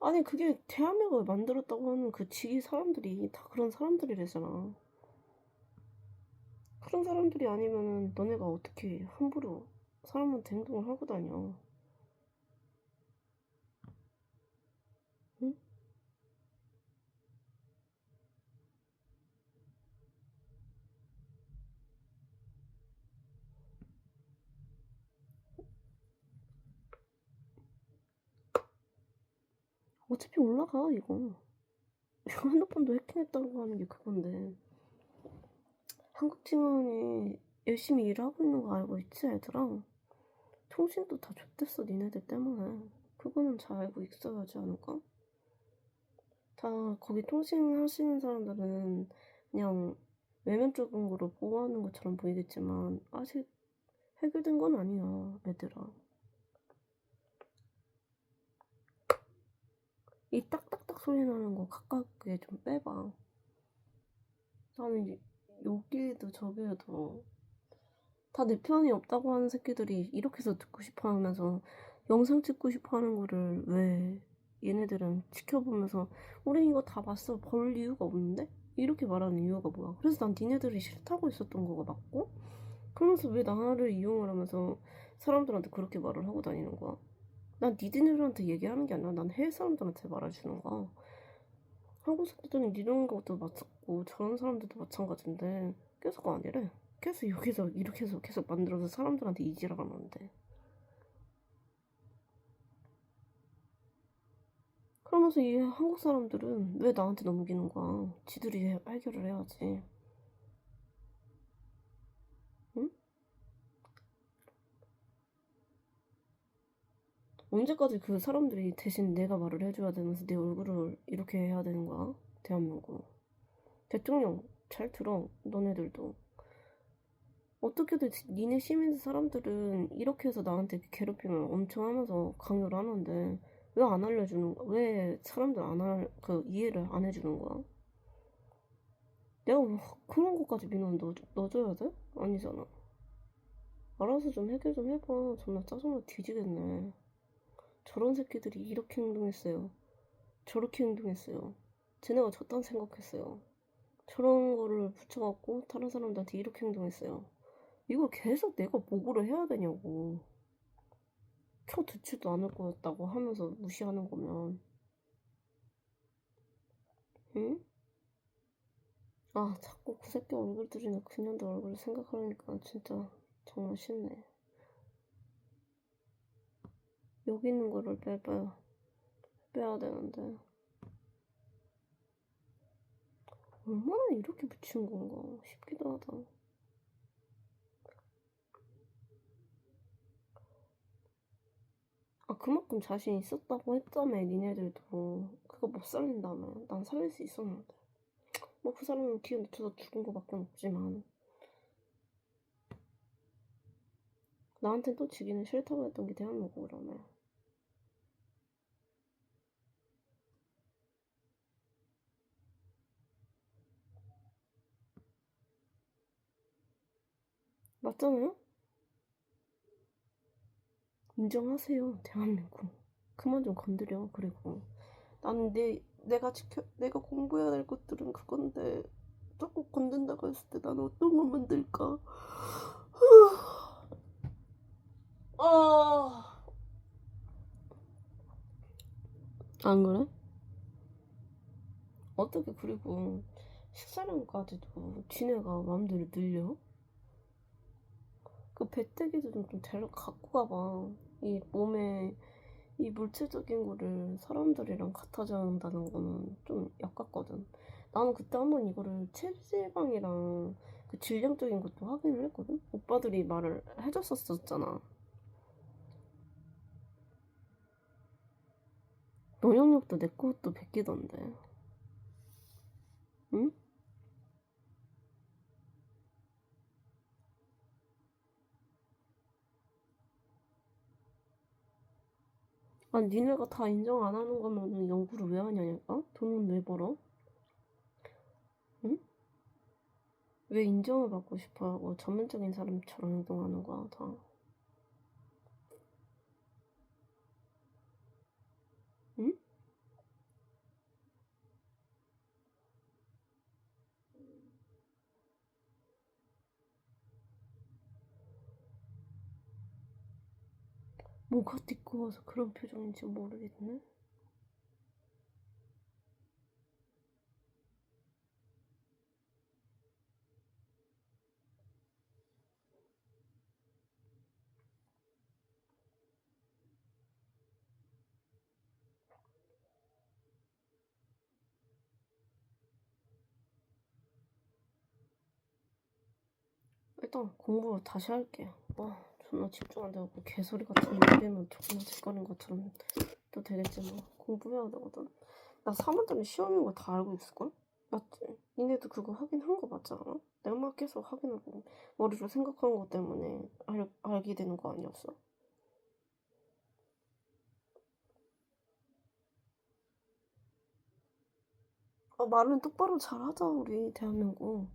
아니 그게 대한민국을 만들었다고 하는 그 지기 사람들이 다 그런 사람들이래잖아. 그런 사람들이 아니면은 너네가 어떻게 함부로 사람한테 행동을 하고 다녀. 응? 어차피 올라가 이거. 이거 핸드폰도 해킹했다고 하는 게 그건데. 한국 팀원이 열심히 일하고 있는 거 알고 있지 얘들아? 통신도 다 좆됐어 니네들 때문에. 그거는 잘 알고 있어야 하지 않을까? 다 거기 통신하시는 사람들은 그냥 외면적인 거로 보호하는 것처럼 보이겠지만 아직 해결된 건 아니야 얘들아. 이 딱딱딱 소리 나는 거 가깝게 좀 빼봐. 나는 여기에도 저기에도 다 내 편이 없다고 하는 새끼들이 이렇게 해서 듣고 싶어 하면서 영상 찍고 싶어 하는 거를 왜 얘네들은 지켜보면서 우린 이거 다 봤어 볼 이유가 없는데? 이렇게 말하는 이유가 뭐야? 그래서 난 니네들이 싫다고 했었던 거가 맞고 그러면서 왜 나를 이용을 하면서 사람들한테 그렇게 말을 하고 다니는 거야? 난 니네들한테 얘기하는 게 아니라 난 해외 사람들한테 말해주는 거야. 한국 사람들은 이런 것도 마찬가지고 저런 사람들도 마찬가지인데 계속 아니래. 계속 여기서 이렇게 해서 계속 만들어서 사람들한테 이지랄 하는데. 그러면서 이 한국 사람들은 왜 나한테 넘기는 거야? 지들이 해결을 해야지. 응? 언제까지 그 사람들이 대신 내가 말을 해줘야 되면서 내 얼굴을 이렇게 해야 되는 거야? 대한민국. 대통령 잘 들어. 너네들도. 어떻게든 니네 시민 사람들은 이렇게 해서 나한테 괴롭힘을 엄청 하면서 강요를 하는데 왜 안 알려주는 거야? 왜 사람들 그 이해를 안 해주는 거야? 내가 뭐 그런 것까지 민원 넣어줘야 돼? 아니잖아. 알아서 좀 해결 좀 해봐. 존나 짜증나 뒤지겠네. 저런 새끼들이 이렇게 행동했어요. 저렇게 행동했어요. 쟤네가 저딴 생각했어요. 저런 거를 붙여갖고 다른 사람들한테 이렇게 행동했어요. 이걸 계속 내가 보고를 해야 되냐고. 켜듣지도 않을 거였다고 하면서 무시하는 거면. 응? 아, 자꾸 그 새끼 얼굴들이나 그년들 얼굴을 생각하려니까 진짜 정말 싫네. 여기 있는 거를 빼야 되는데. 얼마나 이렇게 붙인 건가 싶기도 하다. 아, 그만큼 자신 있었다고 했다며, 니네들도. 그거 못 살린다며. 난 살릴 수 있었는데. 뭐 그 사람은 기회 놓쳐서 죽은 거밖에 없지만 나한텐 또 지기는 싫다고 했던 게 대한민국이라며. 맞잖아요? 인정하세요, 대한민국. 그만 좀 건드려. 그리고 나는 내가 공부해야 될 것들은 그건데 자꾸 건든다고 했을 때 나는 어떤 걸 만들까? 안 그래? 어떻게 그리고 식사량까지도 지네가 마음대로 늘려? 그 배때기도 좀 데려 갖고 가봐. 이 몸에 이 물질적인 거를 사람들이랑 같아져야 한다는 거는 좀 약같거든. 나는 그때 한번 이거를 체지방이랑 그 질량적인 것도 확인을 했거든. 오빠들이 말을 해줬었잖아. 면역력도 내 것도 베끼던데. 응? 아니 니네가 다 인정 안 하는 거면은 연구를 왜 하냐니까? 돈은 왜 벌어? 응? 왜 인정을 받고 싶어 하고 전문적인 사람처럼 행동하는 거야 다. 응? 뭐가 띠꺼워서 그런 표정인지 모르겠네. 일단 공부 다시 할게. 존나 집중 안 되고 개소리 같은 일이면 존나 짓거린 것처럼 또 되겠지만 공부해야 되거든. 나 3월 달에 시험인 거 다 알고 있을걸? 맞지? 니네도 그거 확인한 거 맞지 않아? 내가 막 계속 확인하고 머리로 생각한 거 때문에 알게 되는 거 아니었어? 말은 똑바로 잘하자 우리 대한민국.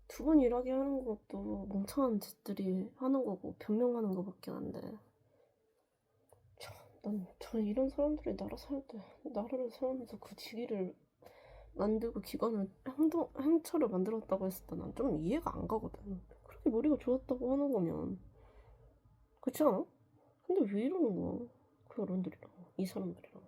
두 번 일하게 하는 것도 멍청한 짓들이 하는 거고 변명하는 거밖에 안 돼. 저 이런 사람들이 나라를 세우면서 그 직위를 만들고 기관을 행처를 만들었다고 했을 때 난 좀 이해가 안 가거든. 그렇게 머리가 좋았다고 하는 거면 그렇지 않아? 근데 왜 이러는 거야? 그 어른들이랑 이 사람들이랑.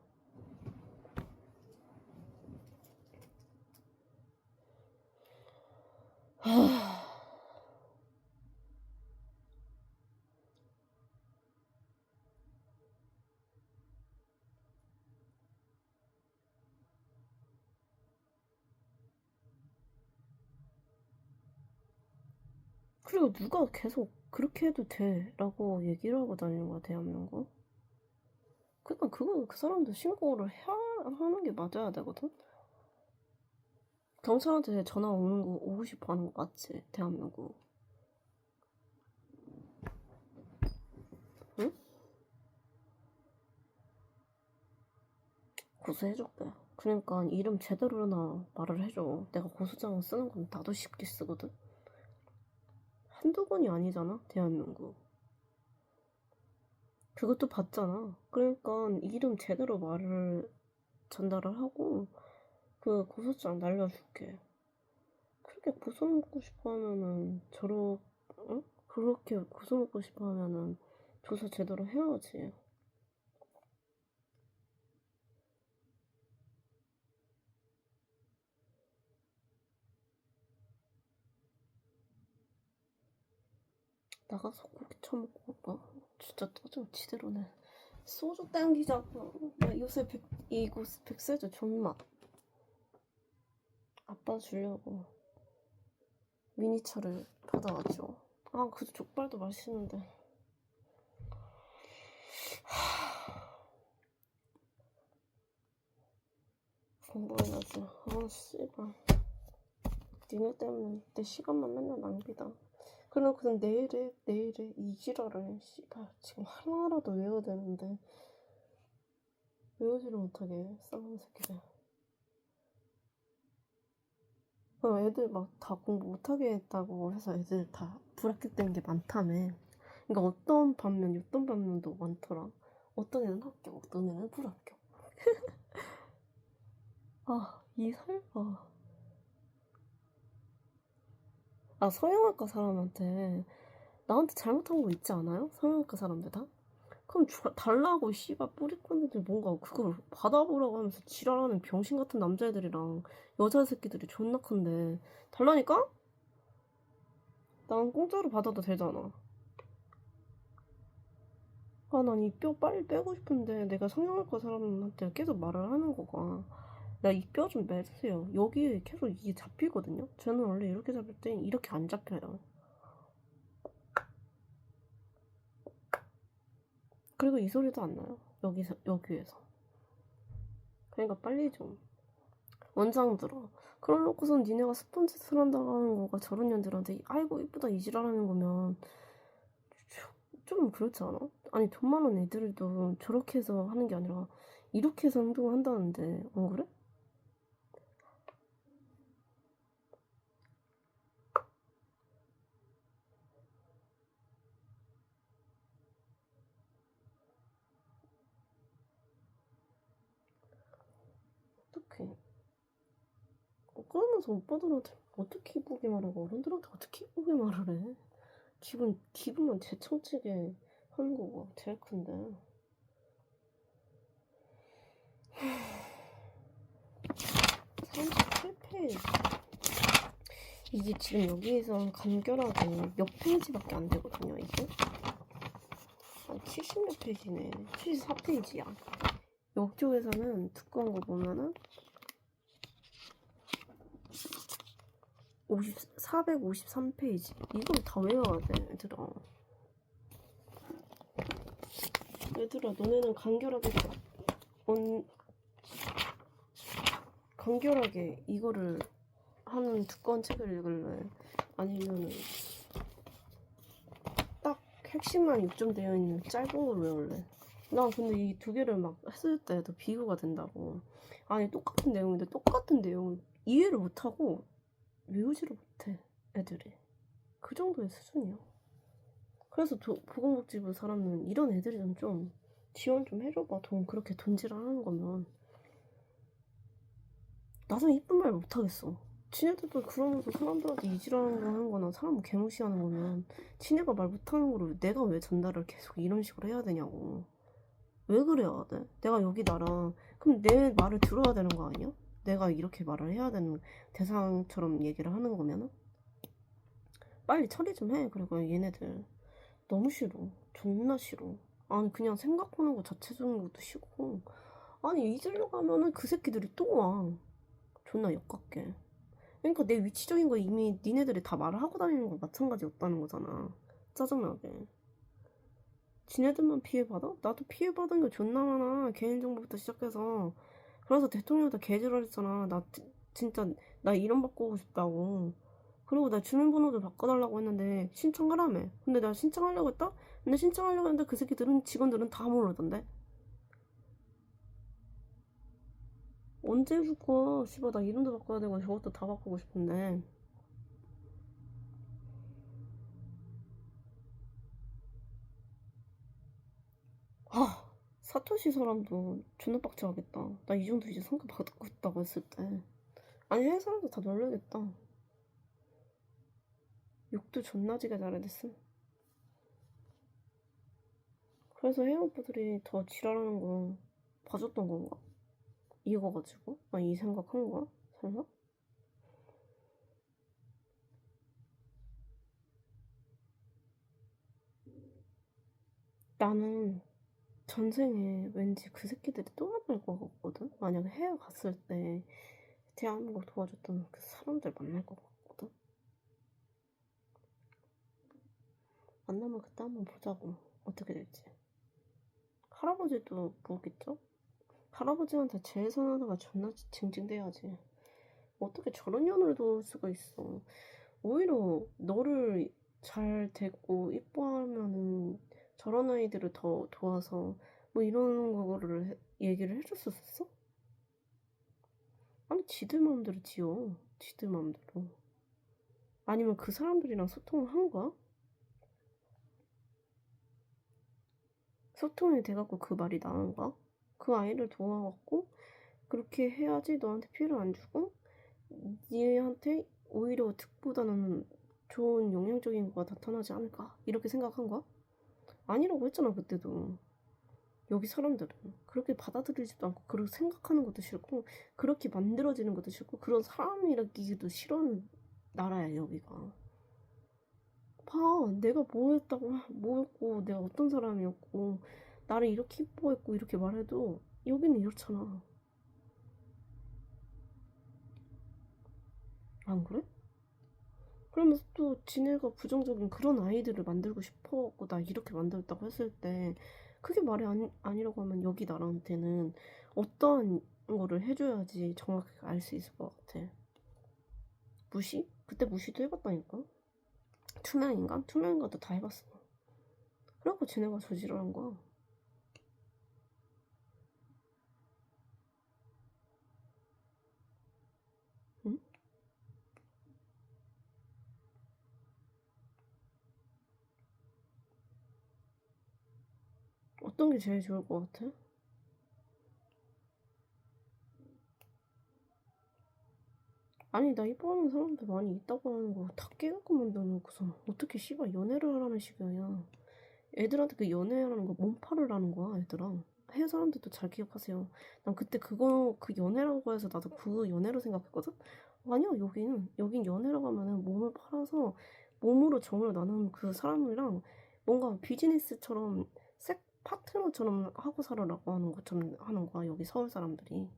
그리고 누가 계속 그렇게 해도 돼 라고 얘기를 하고 다니는 거야 대한민국. 그러니까 그건 그 사람도 신고를 해야 하는 게 맞아야 되거든. 경찰한테 전화 오는 거 오고 싶어 하는 거 맞지 대한민국. 응? 고소해줄게. 그러니까 이름 제대로나 말을 해줘. 내가 고소장을 쓰는 건 나도 쉽게 쓰거든. 한두 번이 아니잖아 대한민국. 그것도 봤잖아. 그러니까 이름 제대로 말을 전달을 하고 그 고소장 날려줄게. 그렇게 고소 먹고 싶어 하면은 응? 그렇게 고소 먹고 싶어 하면은 조사 제대로 해야지. 나가서 고기 처먹고 진짜 짜증 지대로네. 소주 땡기잖아. 나 요새 이거 백세주 존맛. 아빠 주려고 미니차를 받아왔죠. 그 족발도 맛있는데. 공부해야지. 씨발. 니네 때문에 내 시간만 맨날 낭비다. 그럼 내일에 이 지랄을 씨발 지금 하나라도 외워야 되는데 외우지를 못하게 쌍놈 새끼들. 애들 막 다 공부 못하게 했다고 해서 애들 다 불합격된 게 많다며. 그러니까 어떤 반면도 많더라. 어떤 애는 합격, 어떤 애는 불합격. 서영학과 사람한테 나한테 잘못한 거 있지 않아요? 서영학과 사람들 다? 그럼 달라고 씨발 뿌리꾼들 뭔가 그걸 받아보라고 하면서 지랄하는 병신 같은 남자애들이랑 여자 새끼들이 존나 큰데 달라니까? 난 공짜로 받아도 되잖아. 난 이 뼈 빨리 빼고 싶은데 내가 성형외과 사람한테 계속 말을 하는 거가 나 이 뼈 좀 빼주세요. 여기 계속 이게 잡히거든요. 저는 원래 이렇게 잡을 땐 이렇게 안 잡혀요. 그리고 이 소리도 안 나요. 여기에서. 그러니까 빨리 좀 원장 들어. 그러놓고선 니네가 스폰짓을 한다는 거가 저런 년들한테 아이고 이쁘다 이지랄하는 거면 좀 그렇지 않아? 아니 돈 많은 애들도 저렇게 해서 하는 게 아니라 이렇게 해서 행동을 한다는데 안 그래? 어떡해. 그러면서 오빠들한테 어떻게 이쁘게 말하고 어른들한테 어떻게 이쁘게 말을 해? 기분만 재청찌게 하는 거가 제일 큰데. 37페이지. 이게 지금 여기에서 간결하게 몇 페이지밖에 안 되거든요, 이게. 한 70몇 페이지네. 74페이지야. 이쪽에서는 두꺼운 거 보면은 453페이지. 이걸 다 외워야 돼, 얘들아. 얘들아, 너네는 간결하게 이거를 하는 두꺼운 책을 읽을래? 아니면은 딱 핵심만 요점되어 있는 짧은 걸 외울래? 나 근데 이 두 개를 막 했을 때도 비교가 된다고. 아니 똑같은 내용인데 똑같은 내용을 이해를 못하고 외우지를 못해 애들이. 그 정도의 수준이야. 그래서 보건복지부 사람은 이런 애들이 좀 지원 좀 해줘봐. 그렇게 돈질하는 거면. 나는 이쁜 말 못하겠어. 지네들도 그러면서 사람들한테 이지랄하는 거 하는 거나 사람 개무시하는 거면 지네가 말 못하는 거를 내가 왜 전달을 계속 이런 식으로 해야 되냐고. 왜 그래야 돼? 내가 여기 나랑 그럼 내 말을 들어야 되는 거 아니야? 내가 이렇게 말을 해야 되는 대상처럼 얘기를 하는 거면은 빨리 처리 좀 해. 그리고 얘네들 너무 싫어. 존나 싫어. 아니 그냥 생각하는 거 자체적인 것도 싫고 아니 잊으려고 하면은 그 새끼들이 또 와. 존나 역같게. 그러니까 내 위치적인 거 이미 니네들이 다 말을 하고 다니는 거 마찬가지였다는 거잖아. 짜증나게. 지네들만 피해받아? 나도 피해받은 게 존나 많아. 개인정보부터 시작해서. 그래서 대통령한테 개지랄했잖아. 진짜 나 이름 바꾸고 싶다고. 그리고 나 주민번호도 바꿔달라고 했는데 신청하라며. 근데 내가 신청하려고 했다? 근데 신청하려고 했는데 그 새끼들은 직원들은 다 모르던데. 언제 해줄 거야? 씨발 나 이름도 바꿔야 되고 저것도 다 바꾸고 싶은데. 사토시 사람도 존나 빡쳐하겠다. 나 이 정도 이제 성과 받고 있다고 했을 때. 아니 해외 사람도 다 놀라겠다. 욕도 존나지게 잘해댔음. 그래서 해외 오빠들이 더 지랄하는 거 봐줬던 건가? 이거 가지고? 이 생각한 거야? 설마? 나는 전생에 왠지 그 새끼들이 또 만날 것 같거든? 만약에 해외 갔을 때 대한민국 도와줬던 그 사람들 만날 것 같거든? 만나면 그때 한번 보자고. 어떻게 될지. 할아버지도 보겠죠? 할아버지한테 제일 선하다가 존나 징징대야지. 어떻게 저런 년을 도울 수가 있어. 오히려 너를 잘 데리고 이뻐하면은 저런 아이들을 더 도와서 뭐 이런 거를 얘기를 해줬었어? 아니 지들 마음대로 지어. 지들 마음대로. 아니면 그 사람들이랑 소통을 한 거야? 소통이 돼갖고 그 말이 나온 거야? 그 아이를 도와갖고 그렇게 해야지 너한테 피해를 안 주고 얘한테 오히려 득보다는 좋은 영향적인 거가 나타나지 않을까 이렇게 생각한 거야? 아니라고 했잖아 그때도. 여기 사람들은 그렇게 받아들이지도 않고 그렇게 생각하는 것도 싫고 그렇게 만들어지는 것도 싫고 그런 사람이라기도 싫어하는 나라야 여기가. 봐 내가 뭐였고 내가 어떤 사람이었고 나를 이렇게 이뻐했고 이렇게 말해도 여기는 이렇잖아. 안 그래? 그러면서 또 지네가 부정적인 그런 아이들을 만들고 싶어갖고 나 이렇게 만들었다고 했을 때 그게 말이 아니라고 하면 여기 나라한테는 어떠한 거를 해줘야지 정확하게 알 수 있을 것 같아. 무시? 그때 무시도 해봤다니까. 투명인간? 투명인간도 다 해봤어. 그래갖고 지네가 저지를 한 거야. 응? 어떤 게 제일 좋을 것 같아? 아니 나 이뻐하는 사람들 많이 있다고 하는 거 다 깨갖고 만들어놓고서 어떻게 씨발 연애를 하라는 식이야. 애들한테 그 연애하라는 거 몸파를 하는 거야 애들아. 해외 사람들도 잘 기억하세요. 난 그때 그거 그 연애라고 해서 나도 그 연애로 생각했거든. 아니야 여긴 연애라고 하면은 몸을 팔아서 몸으로 정을 나누는 그 사람이랑 뭔가 비즈니스처럼 색 파트너처럼 하고 살아라고 하는 것처럼 하는 거야 여기 서울 사람들이.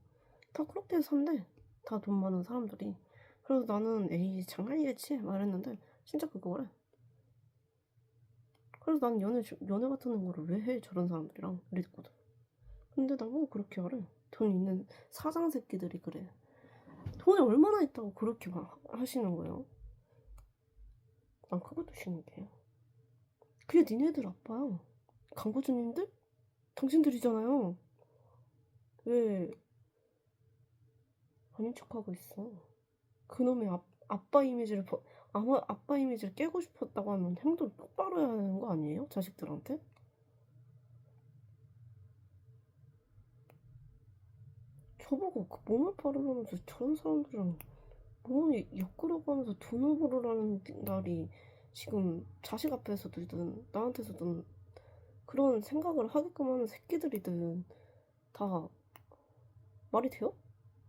다 그렇게 해서 산대. 다 돈 많은 사람들이. 그래서 나는 에이 장난이겠지 말했는데 진짜 그거래. 그래서 나는 연애 같은 거를 왜 해 저런 사람들이랑 이랬거든. 근데 나보고 그렇게 하래. 돈 있는 사장 새끼들이 그래. 돈이 얼마나 있다고 그렇게 막 하시는 거예요. 난 그것도 신기해. 그게 니네들 아빠야. 광고주님들? 당신들이잖아요. 왜 아닌 척하고 있어. 그놈의 아빠 이미지를 깨고 싶었다고 하면 행동 똑바로 해야 하는 거 아니에요? 자식들한테? 저보고 그 몸을 바르면서 저런 사람들은 몸을 엮으려고 하면서 돈을 벌으라는 날이 지금 자식 앞에서든 나한테서든 그런 생각을 하게끔 하는 새끼들이든 다 말이 돼요?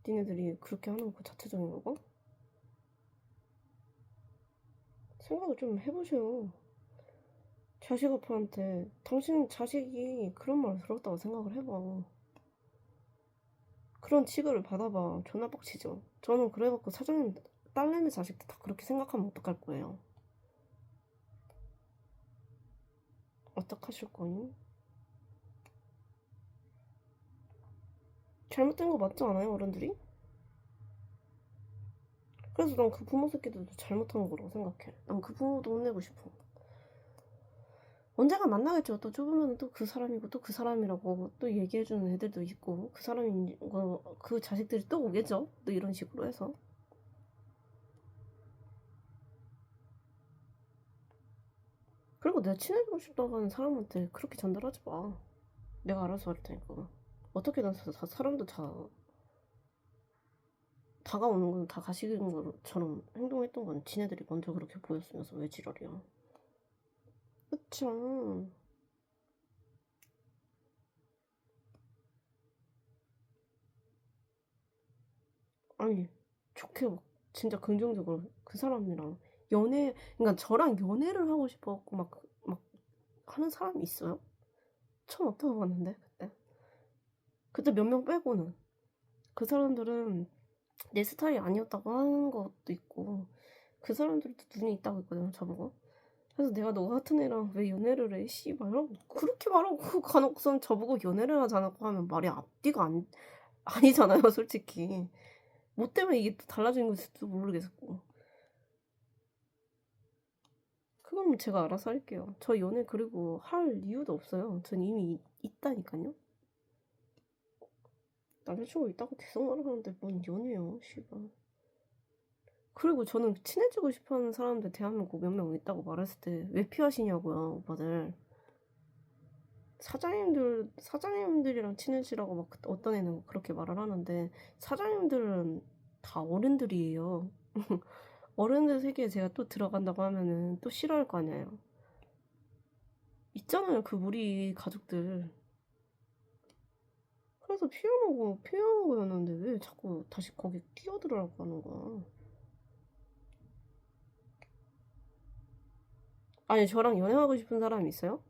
니네들이 그렇게 하는 거 자체적인 거가? 생각을 좀 해보세요. 자식 앞한테 당신 자식이 그런 말 들었다고 생각을 해봐. 그런 취급을 받아봐. 존나 빡치죠. 저는 그래갖고 사장님 딸내미 자식들 다 그렇게 생각하면 어떡할 거예요? 어떡하실 거니? 잘못된 거 맞지 않아요, 어른들이? 그래서 난 그 부모 새끼들도 잘못한 거라고 생각해. 난 그 부모도 혼내고 싶어. 언젠가 만나겠죠. 또 좁으면 또 그 사람이고 또 그 사람이라고 또 얘기해주는 애들도 있고 그 사람인 거 그 자식들이 또 오겠죠. 또 이런 식으로 해서. 그리고 내가 친해지고 싶다고 하는 사람한테 그렇게 전달하지 마. 내가 알아서 할 테니까. 어떻게든 사람도 다 다가오는 건 다 가식인 것처럼 행동했던 건 지네들이 먼저 그렇게 보였으면서 왜 지랄이야. 그쵸. 아니 좋게 막 진짜 긍정적으로 그 사람이랑 그러니까 저랑 연애를 하고 싶어갖고 막 하는 사람이 있어요? 처음 없다고 봤는데 그때 몇 명 빼고는 그 사람들은 내 스타일이 아니었다고 하는 것도 있고 그 사람들도 눈이 있다고 했거든요 저보고. 그래서 내가 너 같은 애랑 왜 연애를 해? 씨발 이러고 그렇게 말하고 간혹선 저보고 연애를 하지 않았고 하면 말이 앞뒤가 아니잖아요 솔직히. 뭐 때문에 이게 또 달라지는 건지도 모르겠고. 그건 뭐 제가 알아서 할게요. 저 연애 그리고 할 이유도 없어요. 전 이미 있다니까요. 남자친구 있다고 계속 말하는데 뭔 연애요, 씨발. 그리고 저는 친해지고 싶어하는 사람들 대한민국 몇 명 있다고 말했을 때 왜 피하시냐고요, 오빠들. 사장님들이랑 친해지라고 막 어떤 애는 그렇게 말을 하는데 사장님들은 다 어른들이에요. 어른들 세계에 제가 또 들어간다고 하면은 또 싫어할 거 아니에요. 있잖아요, 그 우리 가족들. 그래서 피하는 거였는데 왜 자꾸 다시 거기 끼어들으라고 하는 거야. 아니, 저랑 연애하고 싶은 사람이 있어요?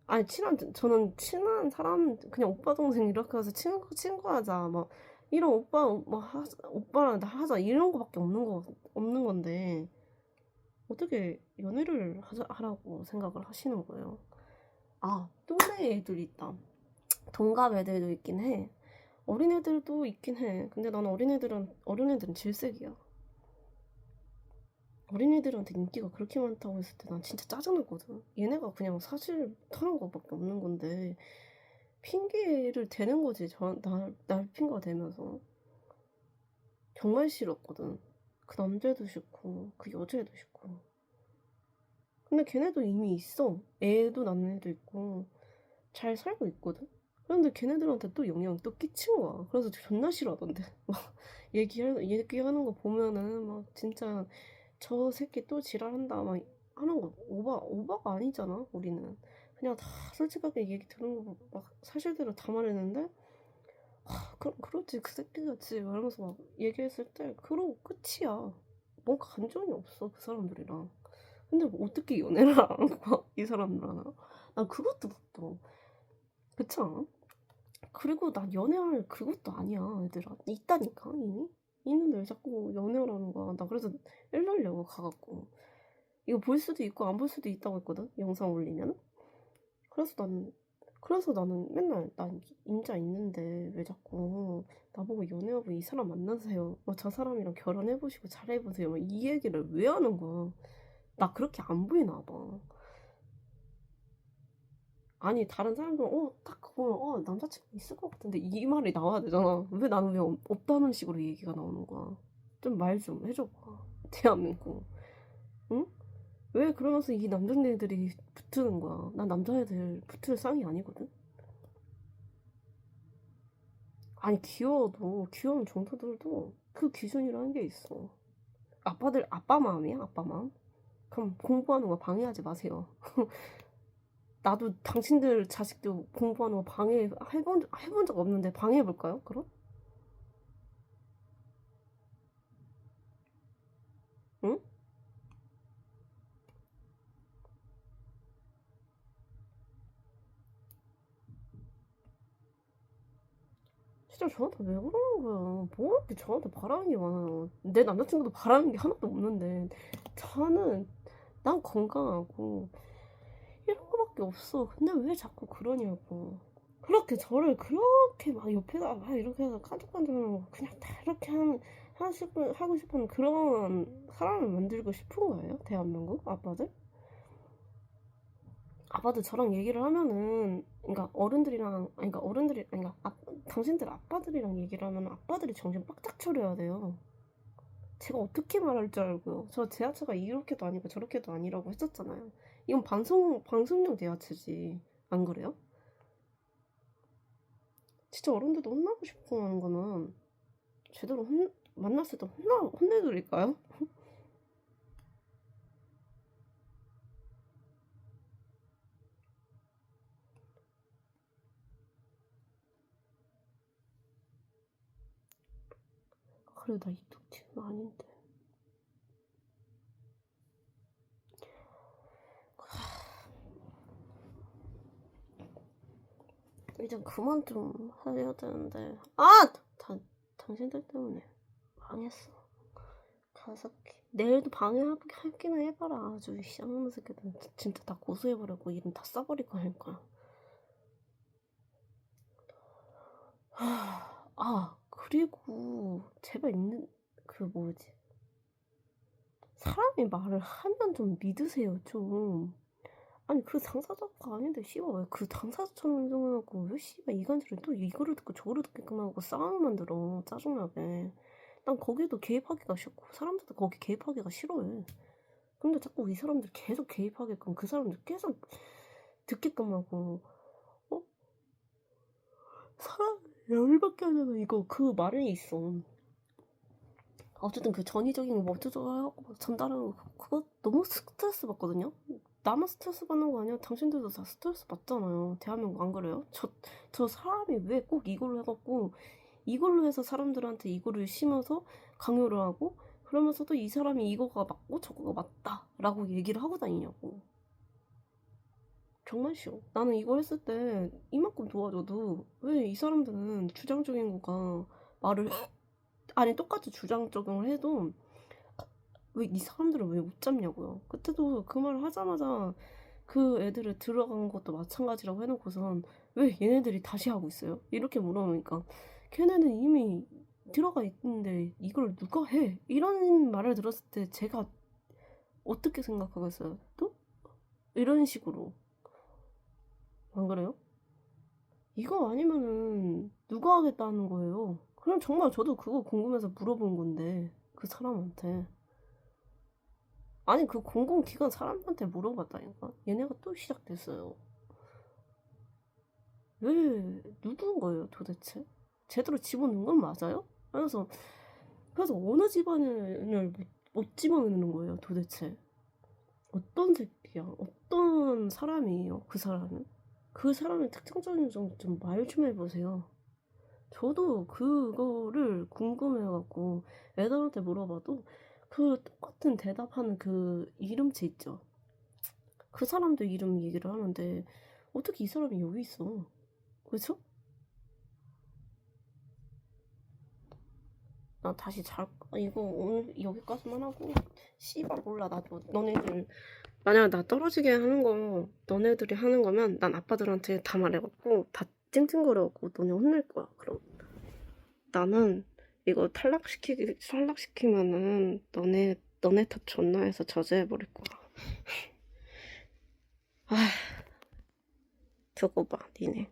아니, 저는 친한 사람, 그냥 오빠 동생 이렇게 해서 친구하자, 막, 이런 오빠랑 나 하자, 이런 거밖에 없는 건데, 어떻게 연애를 하라고 생각을 하시는 거예요? 아, 또래 애들 있다. 동갑 애들도 있긴 해. 어린애들도 있긴 해. 근데 난 어린애들은 질색이야. 어린애들한테 인기가 그렇게 많다고 했을 때 난 진짜 짜증났거든. 얘네가 그냥 사실 털은 것밖에 없는 건데 핑계를 대는 거지. 날 핑계가 대면서. 정말 싫었거든. 그 남자애도 싫고 그 여자애도 싫고. 근데 걔네도 이미 있어. 애도 낳는 애도 있고 잘 살고 있거든. 그런데 걔네들한테 또 영향 또 끼친 거야. 그래서 존나 싫어하던데. 막 얘기하는 거 보면은 막 진짜 저 새끼 또 지랄한다 막 하는 거 오바가 아니잖아 우리는. 그냥 다 솔직하게 얘기 들은 거 막 사실대로 다 말했는데 그렇지 그 새끼같이 말하면서 막 얘기했을 때 그러고 끝이야. 뭔가 감정이 없어 그 사람들이랑. 근데 뭐 어떻게 연애를 하는 거야 이 사람들랑. 난 그것도 못 봐. 그렇지 않아? 그리고 난 연애할 그것도 아니야 얘들아. 있다니까 이미. 있는데 왜 자꾸 연애하라는 거야. 나 그래서 일러려고 가갖고 이거 볼 수도 있고 안 볼 수도 있다고 했거든 영상 올리면. 그래서 나는 맨날 난 임자 있는데 왜 자꾸 나보고 연애하고 이 사람 만나세요, 뭐 저 사람이랑 결혼해보시고 잘해보세요, 막 이 얘기를 왜 하는 거야. 나 그렇게 안 보이나 봐. 아니 다른 사람들은 딱 보면 남자친구 있을 것 같은데 이 말이 나와야 되잖아. 왜 나는 왜 없다는 식으로 얘기가 나오는 거야. 좀 말 좀 해줘봐 대한민국. 응? 왜 그러면서 이 남자애들이 붙는 거야. 난 남자애들 붙을 쌍이 아니거든. 아니 귀여워도 귀여운 정도들도 그 기준이라는 게 있어. 아빠 마음이야 아빠 마음. 그럼 공부하는 거 방해하지 마세요. 나도 당신들 자식도 공부하는 거 해본 적 없는데 방해해볼까요 그럼? 응? 진짜 저한테 왜 그러는 거야. 뭐 이렇게 저한테 바라는 게 많아요. 내 남자친구도 바라는 게 하나도 없는데 저는 난 건강하고 이런 거밖에 없어. 근데 왜 자꾸 그러냐고. 그렇게 저를 그렇게 막 옆에다 막 이렇게 해서 깐족깐족하는 거 그냥 다 이렇게 하고 싶은 그런 사람을 만들고 싶은 거예요? 대한민국 아빠들? 아빠들 저랑 얘기를 하면은 그러니까 당신들 아빠들이랑 얘기를 하면 아빠들이 정신 바짝 차려야 돼요. 제가 어떻게 말할 줄 알고요. 저 대하체가 이렇게도 아니고 저렇게도 아니라고 했었잖아요. 이건 방송용 대하체지. 안 그래요? 진짜 어른들도 혼나고 싶어 하는 거는 제대로 만났을 때 혼내드릴까요? 그래, 나 이뚝팀은 아닌데. 이제 그만 좀 해야 되는데. 당신들 때문에 망했어. 가서 내일도 방해할기나 해봐라. 아주 쌍놈 새끼들 진짜 다 고소해버리고 이름 다 써버리고 하니까. 그리고 제발 있는 그 뭐지? 사람이 말을 하면 좀 믿으세요, 좀. 아니 그 당사자가 아닌데 씨발 왜 그 당사자처럼 행동하고 왜 씨발 이간질을 또 이거를 듣고 저거를 듣게끔 하고 싸움 만들어 짜증나게. 난 거기도 개입하기가 싫고 사람들도 거기 개입하기가 싫어해. 근데 자꾸 이 사람들 계속 개입하게끔 그 사람들 계속 듣게끔 하고 어? 사람 열받게 하잖아 이거 그 말에 있어. 어쨌든 그 전위적인 거 어쩌고 하고 막 전달하는 거 그거 너무 스트레스 받거든요. 나만 스트레스 받는 거 아니야? 당신들도 다 스트레스 받잖아요. 대한민국 안 그래요? 저 사람이 왜 꼭 이걸로 해갖고 이걸로 해서 사람들한테 이거를 심어서 강요를 하고 그러면서도 이 사람이 이거가 맞고 저거가 맞다라고 얘기를 하고 다니냐고. 정말 싫어. 나는 이거 했을 때 이만큼 도와줘도 왜 이 사람들은 주장적인 거가 말을 아니 똑같이 주장 적용을 해도 왜 이 사람들을 왜 못 잡냐고요. 그때도 그 말을 하자마자 그 애들을 들어간 것도 마찬가지라고 해놓고선 왜 얘네들이 다시 하고 있어요? 이렇게 물어보니까 걔네는 이미 들어가 있는데 이걸 누가 해? 이런 말을 들었을 때 제가 어떻게 생각하겠어요? 또? 이런 식으로. 안 그래요? 이거 아니면은 누가 하겠다는 거예요? 그럼 정말 저도 그거 궁금해서 물어본 건데 그 사람한테. 아니 그 공공기관 사람한테 물어봤다니까. 얘네가 또 시작됐어요. 왜 누군 거예요 도대체? 제대로 집어넣은 건 맞아요? 그래서 어느 집안을 못 집어넣는 거예요 도대체? 어떤 새끼야? 어떤 사람이에요 그 사람은? 그 사람의 특징적인 점 좀 말 좀 해보세요. 저도 그거를 궁금해갖고 애들한테 물어봐도 그 똑같은 대답하는 그 이름체 있죠. 그 사람들 이름 얘기를 하는데 어떻게 이 사람이 여기 있어? 그쵸? 나 다시 이거 오늘 여기까지만 하고 씨발 몰라 나도 너네들 만약 나 떨어지게 하는 거 너네들이 하는 거면 난 아빠들한테 다 말해갖고 다 찡찡거려갖고 너네 혼낼 거야. 그럼 나는 이거 탈락시키면은 너네 탓 존나 해서 저주해버릴 거야. 아 두고 봐 니네.